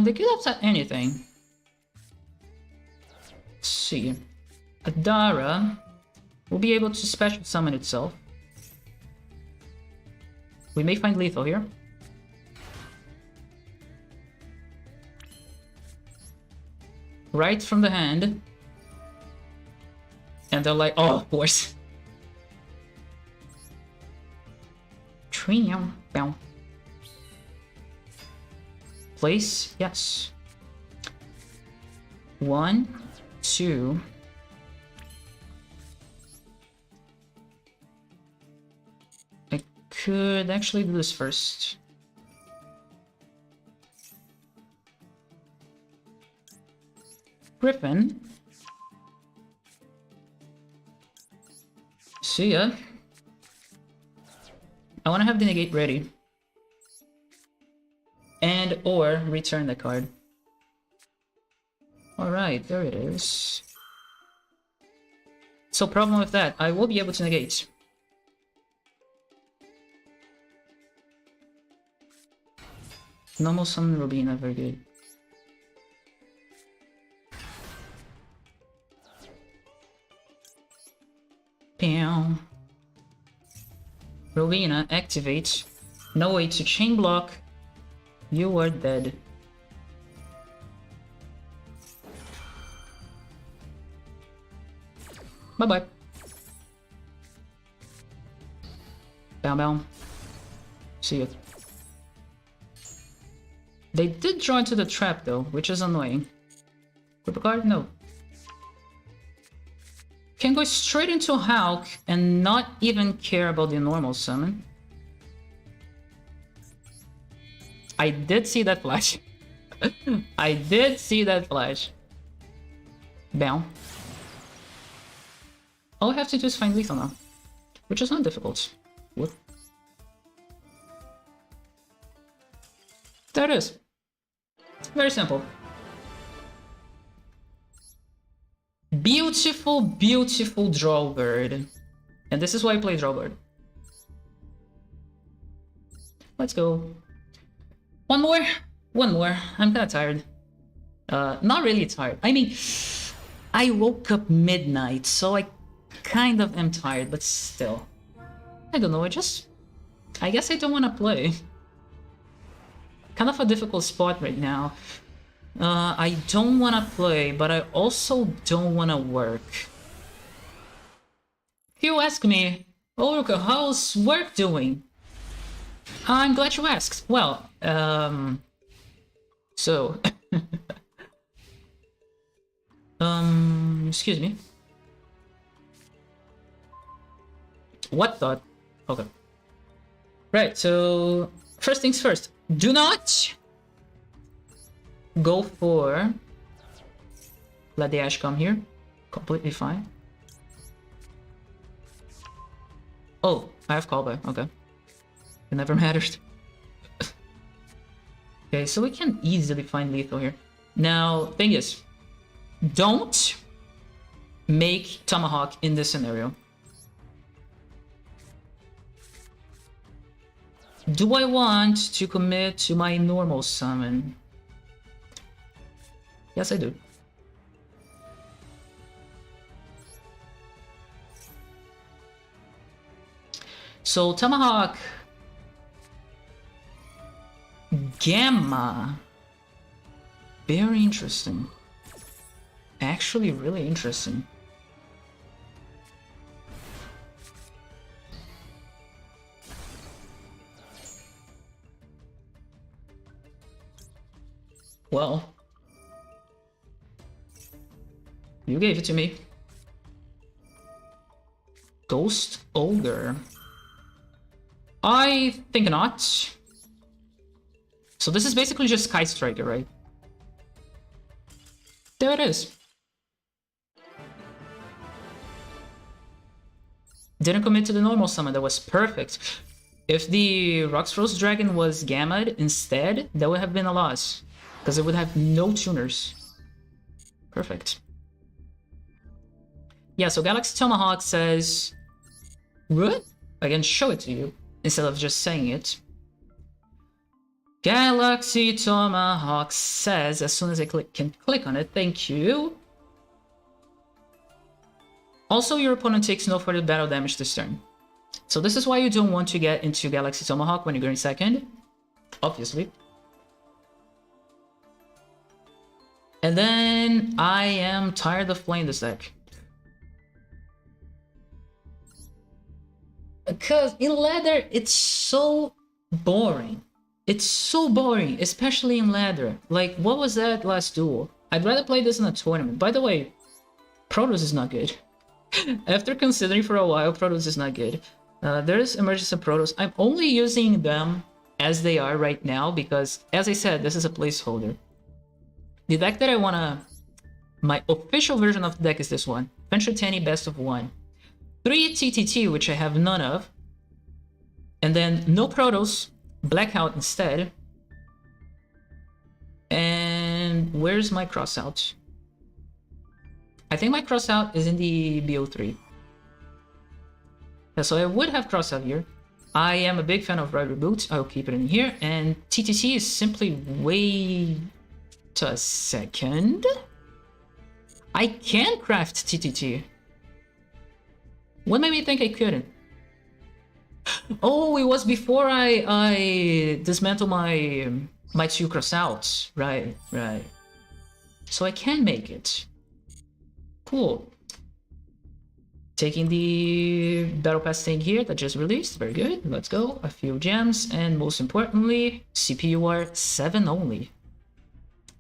They could upset anything. Let's see. Adara will be able to special summon itself. We may find lethal here. Right from the hand. And they're like, oh, of course. Place, yes. 1, 2. I could actually do this first. Griffin. See ya. I want to have the negate ready. And or return the card. Alright, there it is. So problem with that, I will be able to negate. Normal summon Robina, very good. Bam. Robina, activate. No way to chain block. You are dead. Bye-bye. Bow bow. See you. They did draw into the trap though, which is annoying. Flip a card? No. Can go straight into Hulk and not even care about the normal summon. I did see that flash. I did see that flash. Bam. All I have to do is find lethal now, which is not difficult. Whoop. There it is. Very simple. Beautiful, beautiful draw bird. And this is why I play draw bird. Let's go. One more. One more. I'm kinda tired. Not really tired. I mean, I woke up midnight, so I kind of am tired, but still. I don't know, I guess I don't want to play. Kind of a difficult spot right now. I don't want to play, but I also don't want to work. If you ask me, oh, okay, how's work doing? I'm glad you asked. Well, so... excuse me. What thought? Okay. Right, so... First things first. Do not... go for... Let the Ash come here. Completely fine. Oh, I have callback. Okay. It never mattered. Okay, so we can easily find lethal here. Now, thing is, don't make Tomahawk in this scenario. Do I want to commit to my normal summon? Yes, I do. So, Tomahawk... Gamma. Very interesting. Actually, really interesting. Well, you gave it to me. Ghost Ogre. I think not. So this is basically just Sky Striker, right? There it is. Didn't commit to the normal summon, that was perfect. If the Roxrose Dragon was gammaed instead, that would have been a loss. Because it would have no tuners. Perfect. Yeah, so Galaxy Tomahawk says... What? I can show it to you, instead of just saying it. Galaxy Tomahawk says, as soon as I can click on it, thank you. Also, your opponent takes no further battle damage this turn. So this is why you don't want to get into Galaxy Tomahawk when you're going second, obviously. And then I am tired of playing this deck. Because in Ladder, it's so boring. It's so boring, especially in Ladder. Like, what was that last duel? I'd rather play this in a tournament. By the way, Protoss is not good. After considering for a while, Protoss is not good. There's Emergence of Protoss. I'm only using them as they are right now because, as I said, this is a placeholder. The deck that I wanna... My official version of the deck is this one. Venture Tenyi Best of 1. 3 TTT, which I have none of. And then no Protoss, Blackout instead. And where's my Crossout? I think my Crossout is in the BO3. Yeah, so I would have Crossout here. I am a big fan of Red Reboot. I'll keep it in here. And TTT is simply wait a second. I can craft TTT. What made me think I couldn't? Oh, it was before I dismantle my 2 Crossouts. Right. So I can make it. Cool. Taking the Battle Pass thing here that just released. Very good. Let's go. A few gems. And most importantly, CPUR 7 only.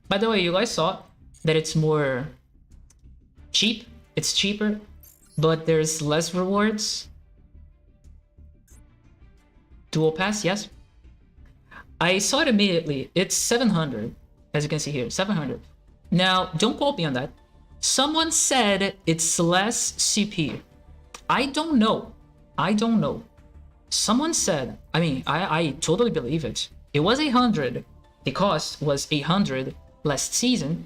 By the way, you guys saw that it's more cheap. It's cheaper, but there's less rewards. Dual Pass, yes. I saw it immediately. It's 700, as you can see here, 700. Now, don't quote me on that. Someone said it's less CP. I don't know. Someone said, I mean, I totally believe it. It was 100. The cost was 800 last season.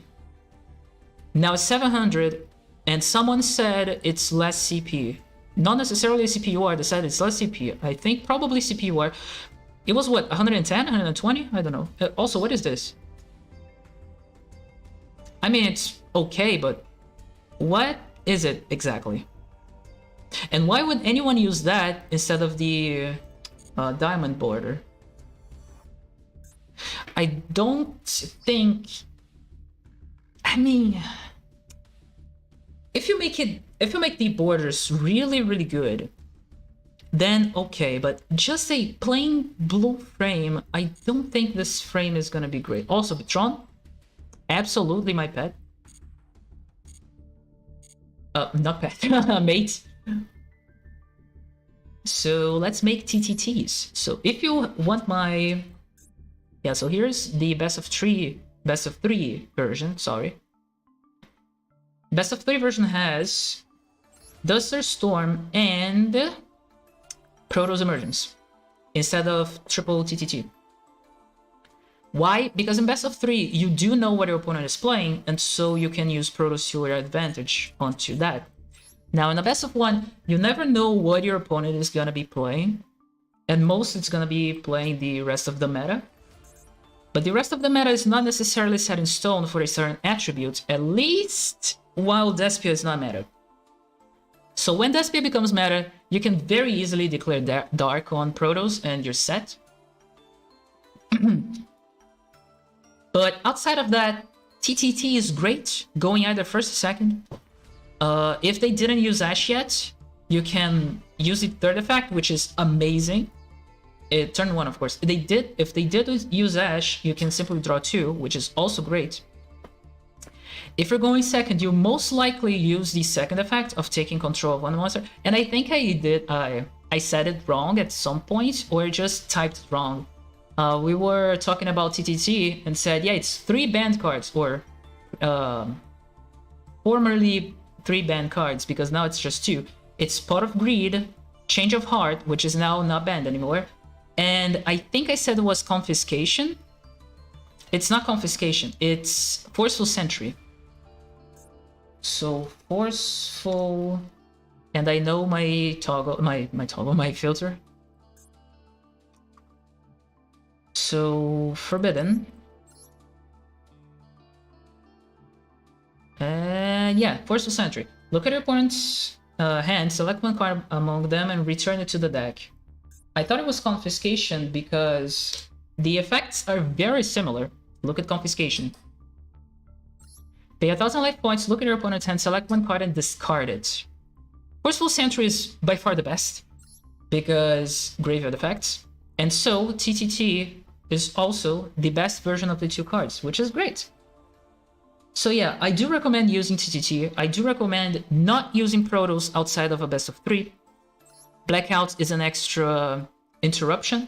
Now it's 700, and someone said it's less CP. Not necessarily CPUR, they said it's less CP. I think probably CPUR. It was what, 110, 120? I don't know. Also, what is this? I mean, it's okay, but what is it exactly? And why would anyone use that instead of the diamond border? I don't think... I mean... If you make the borders really, really good, then okay, but just a plain blue frame, I don't think this frame is gonna be great. Also, Tron, absolutely my pet. Not pet, mate. So let's make TTTs. So if you want my... Yeah, so here's the best of three version, sorry. Best of 3 version has Duster Storm and Protoss Emergence instead of triple TTT. Why? Because in best of 3, you do know what your opponent is playing, and so you can use Protoss to your advantage onto that. Now in a best of 1, you never know what your opponent is gonna be playing, and most it's gonna be playing the rest of the meta. But the rest of the meta is not necessarily set in stone for a certain attribute, at least while Despia is not meta. So when Despia becomes meta, you can very easily declare Dark on Protoss and you're set. But outside of that, TTT is great, going either first or second. If they didn't use Ash yet, you can use the third effect, which is amazing. Turn 1, of course. If they did use Ash, you can simply draw 2, which is also great. If you're going second, you most likely use the second effect of taking control of one monster. And I think I said it wrong at some point, or just typed wrong. We were talking about TTT and said, yeah, it's 3 banned cards, or formerly 3 banned cards, because now it's just 2. It's Pot of Greed, Change of Heart, which is now not banned anymore, and I think I said it was Confiscation. It's not Confiscation, it's Forceful Sentry. So Forceful, and I know my toggle, my filter. So Forbidden. And yeah, Forceful Sentry. Look at your opponent's hand, select one card among them, and return it to the deck. I thought it was Confiscation because the effects are very similar. Look at Confiscation. Pay 1,000 life points, look at your opponent's hand, select one card, and discard it. Forceful Sentry is by far the best because graveyard effects. And so TTT is also the best version of the 2 cards, which is great. So yeah, I do recommend using TTT. I do recommend not using Protos outside of a best of 3. Blackout is an extra interruption,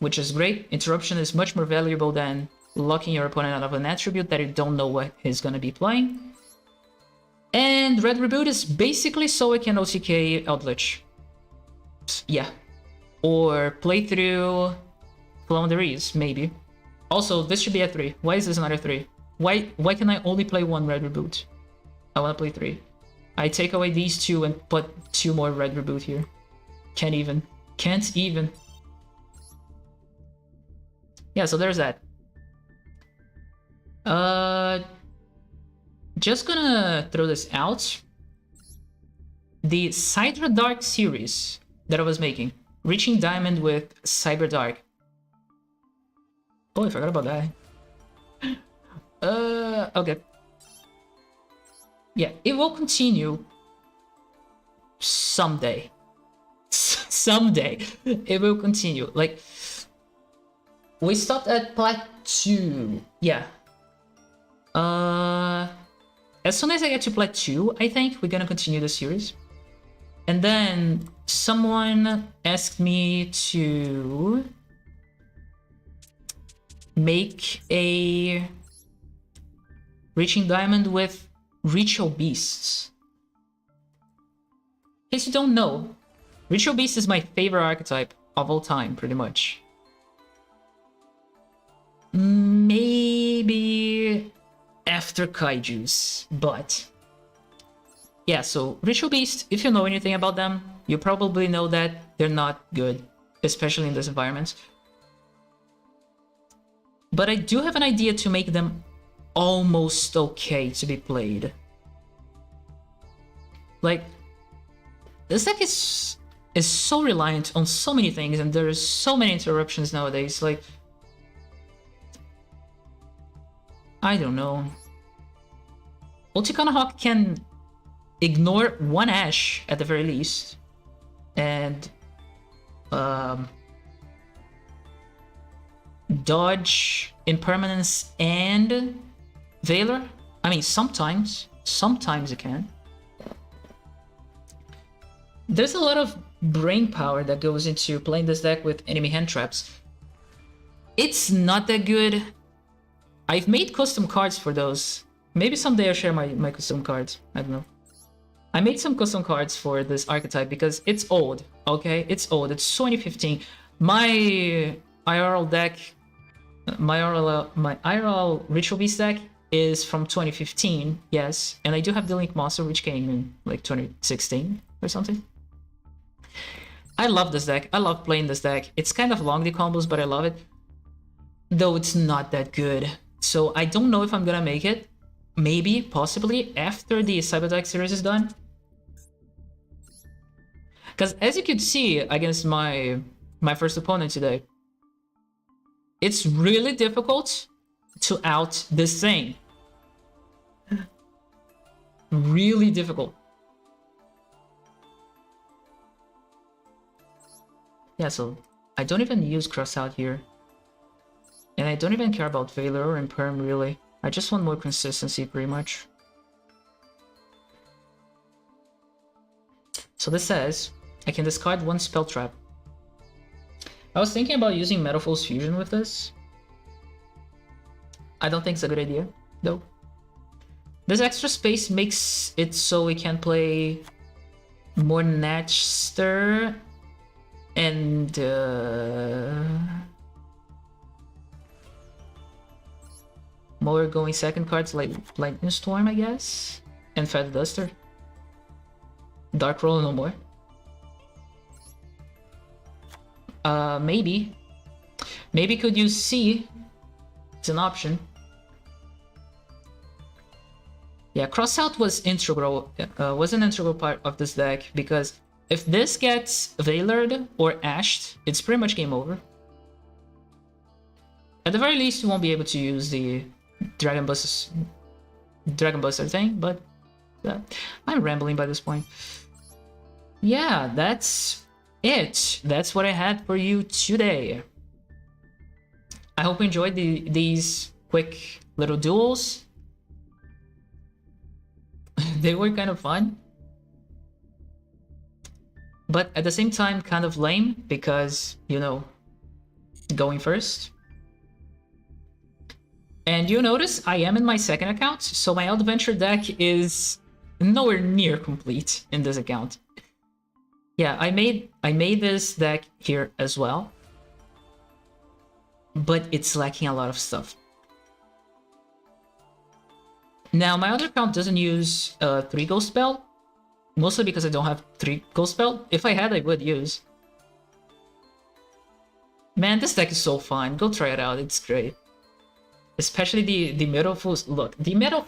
which is great. Interruption is much more valuable than locking your opponent out of an attribute that you don't know what he's going to be playing. And Red Reboot is basically so I can OTK Eldritch. Yeah. Or play through Flounderies, maybe. Also, this should be a 3. Why is this not a 3? Why can I only play 1 Red Reboot? I want to play 3. I take away these 2 and put 2 more Red Reboot here. Can't even. Can't even. Yeah, so there's that. Just gonna throw this out. The Sidra Dark series that I was making. Reaching Diamond with Cyber Dark. Oh, I forgot about that. Okay. Yeah, it will continue someday. Someday it will continue. Like, we stopped at Plat 2. Yeah. As soon as I get to Plat 2, I think we're gonna continue the series. And then someone asked me to make a Reaching Diamond with Ritual Beasts. In case you don't know, Ritual Beast is my favorite archetype of all time, pretty much. Maybe after Kaijus, but yeah, so Ritual Beast, if you know anything about them, you probably know that they're not good, especially in this environment. But I do have an idea to make them almost okay to be played. Like, this deck is so reliant on so many things, and there's so many interruptions nowadays. Like, I don't know. Ulticana Hawk can ignore 1 Ash at the very least, and dodge Impermanence and Valor. I mean, sometimes it can. There's a lot of brain power that goes into playing this deck with enemy hand traps. It's not that good. I've made custom cards for those. Maybe someday I'll share my custom cards. I don't know. I made some custom cards for this archetype because it's old, okay? It's old. It's 2015. My IRL deck, my IRL Ritual Beast deck is from 2015, yes. And I do have the Link Monster, which came in like 2016 or something. I love this deck. I love playing this deck. It's kind of long, the combos, but I love it. Though it's not that good. So I don't know if I'm gonna make it. Maybe, possibly, after the Cyber Deck series is done. Because as you could see against my first opponent today, it's really difficult to out this thing. Really difficult. Yeah, so I don't even use Crossout here. And I don't even care about Valor or Imperm, really. I just want more consistency, pretty much. So this says, I can discard 1 Spell Trap. I was thinking about using Metal Fool's Fusion with this. I don't think it's a good idea, though. This extra space makes it so we can play more Natchster and more going second cards like Lightning Storm, I guess, and Feather Duster. Dark Roll no more. Maybe could use C. It's an option. Yeah, Crossout was integral. Was an integral part of this deck because if this gets Veilered or Ashed, it's pretty much game over. At the very least, you won't be able to use the Dragon Buster thing, but I'm rambling by this point. Yeah, that's it. That's what I had for you today. I hope you enjoyed these quick little duels. They were kind of fun, but at the same time kind of lame because, you know, going first. And you notice I am in my second account, so my Adventure deck is nowhere near complete in this account. Yeah, I made this deck here as well, but it's lacking a lot of stuff. Now, my other account doesn't use 3 Ghost Spell, mostly because I don't have 3 Ghost Spell. If I had, I would use. Man, this deck is so fun. Go try it out. It's great. Especially the Metal Fool's... Look, the Metal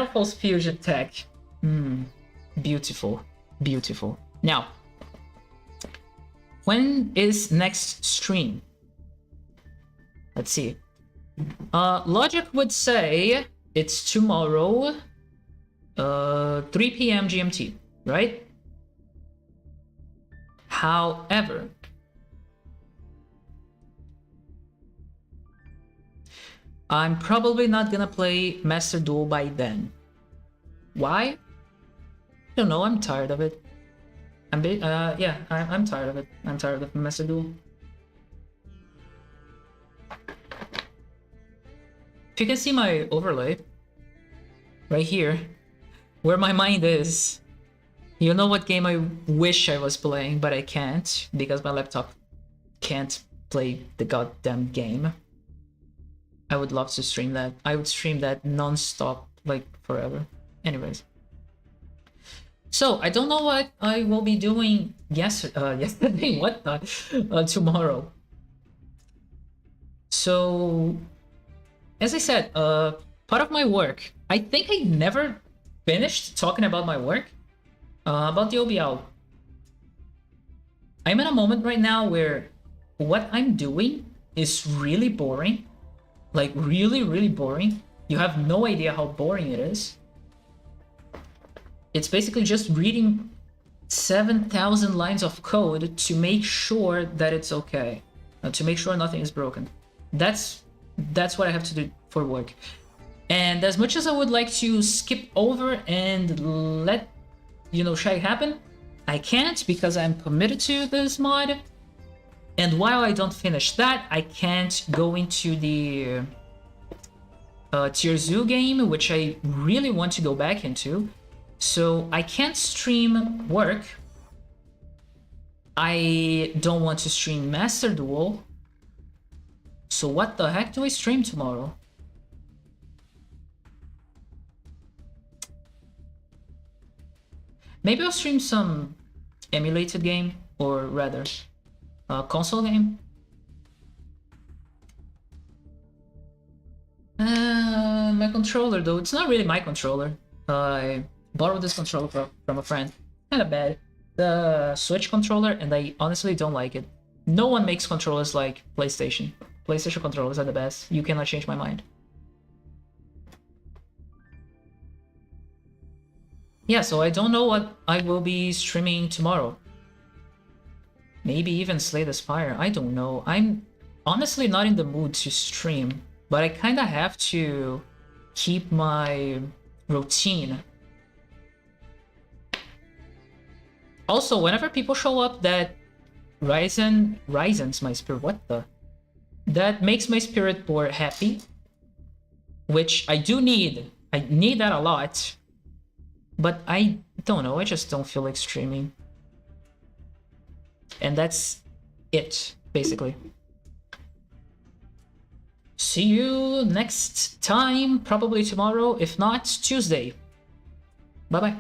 Fool's Fusion tech. Beautiful. Beautiful. Now, when is next stream? Let's see. Logic would say it's tomorrow, 3 p.m. GMT, right? However, I'm probably not gonna play Master Duel by then. Why? I don't know, I'm tired of it. I'm tired of it. I'm tired of Master Duel. If you can see my overlay, right here, where my mind is, you know what game I wish I was playing, but I can't, because my laptop can't play the goddamn game. I would love to stream that. I would stream that non-stop, like, forever. Anyways. So, I don't know what I will be doing yesterday, what the, tomorrow. So, as I said, part of my work, I think I never finished talking about my work, about the OBL. I'm in a moment right now where what I'm doing is really boring. Like, really, really boring. You have no idea how boring it is. It's basically just reading 7,000 lines of code to make sure that it's okay. To make sure nothing is broken. That's what I have to do for work. And as much as I would like to skip over and let, you know, shit happen, I can't because I'm committed to this mod. And while I don't finish that, I can't go into the Tier Zoo game, which I really want to go back into. So I can't stream work. I don't want to stream Master Duel. So what the heck do I stream tomorrow? Maybe I'll stream some emulated game, or rather, console game. My controller though, it's not really my controller. I borrowed this controller from a friend. Kinda bad. The Switch controller, and I honestly don't like it. No one makes controllers like PlayStation. PlayStation controllers are the best. You cannot change my mind. Yeah, so I don't know what I will be streaming tomorrow. Maybe even Slay the Spire. I don't know. I'm honestly not in the mood to stream, but I kinda have to keep my routine. Also, whenever people show up that Ryzen's my spirit, what the? That makes my spirit more happy, which I do need I need that a lot. But I don't know, I just don't feel like streaming. And that's it, basically. See you next time, probably tomorrow, if not Tuesday. Bye-bye.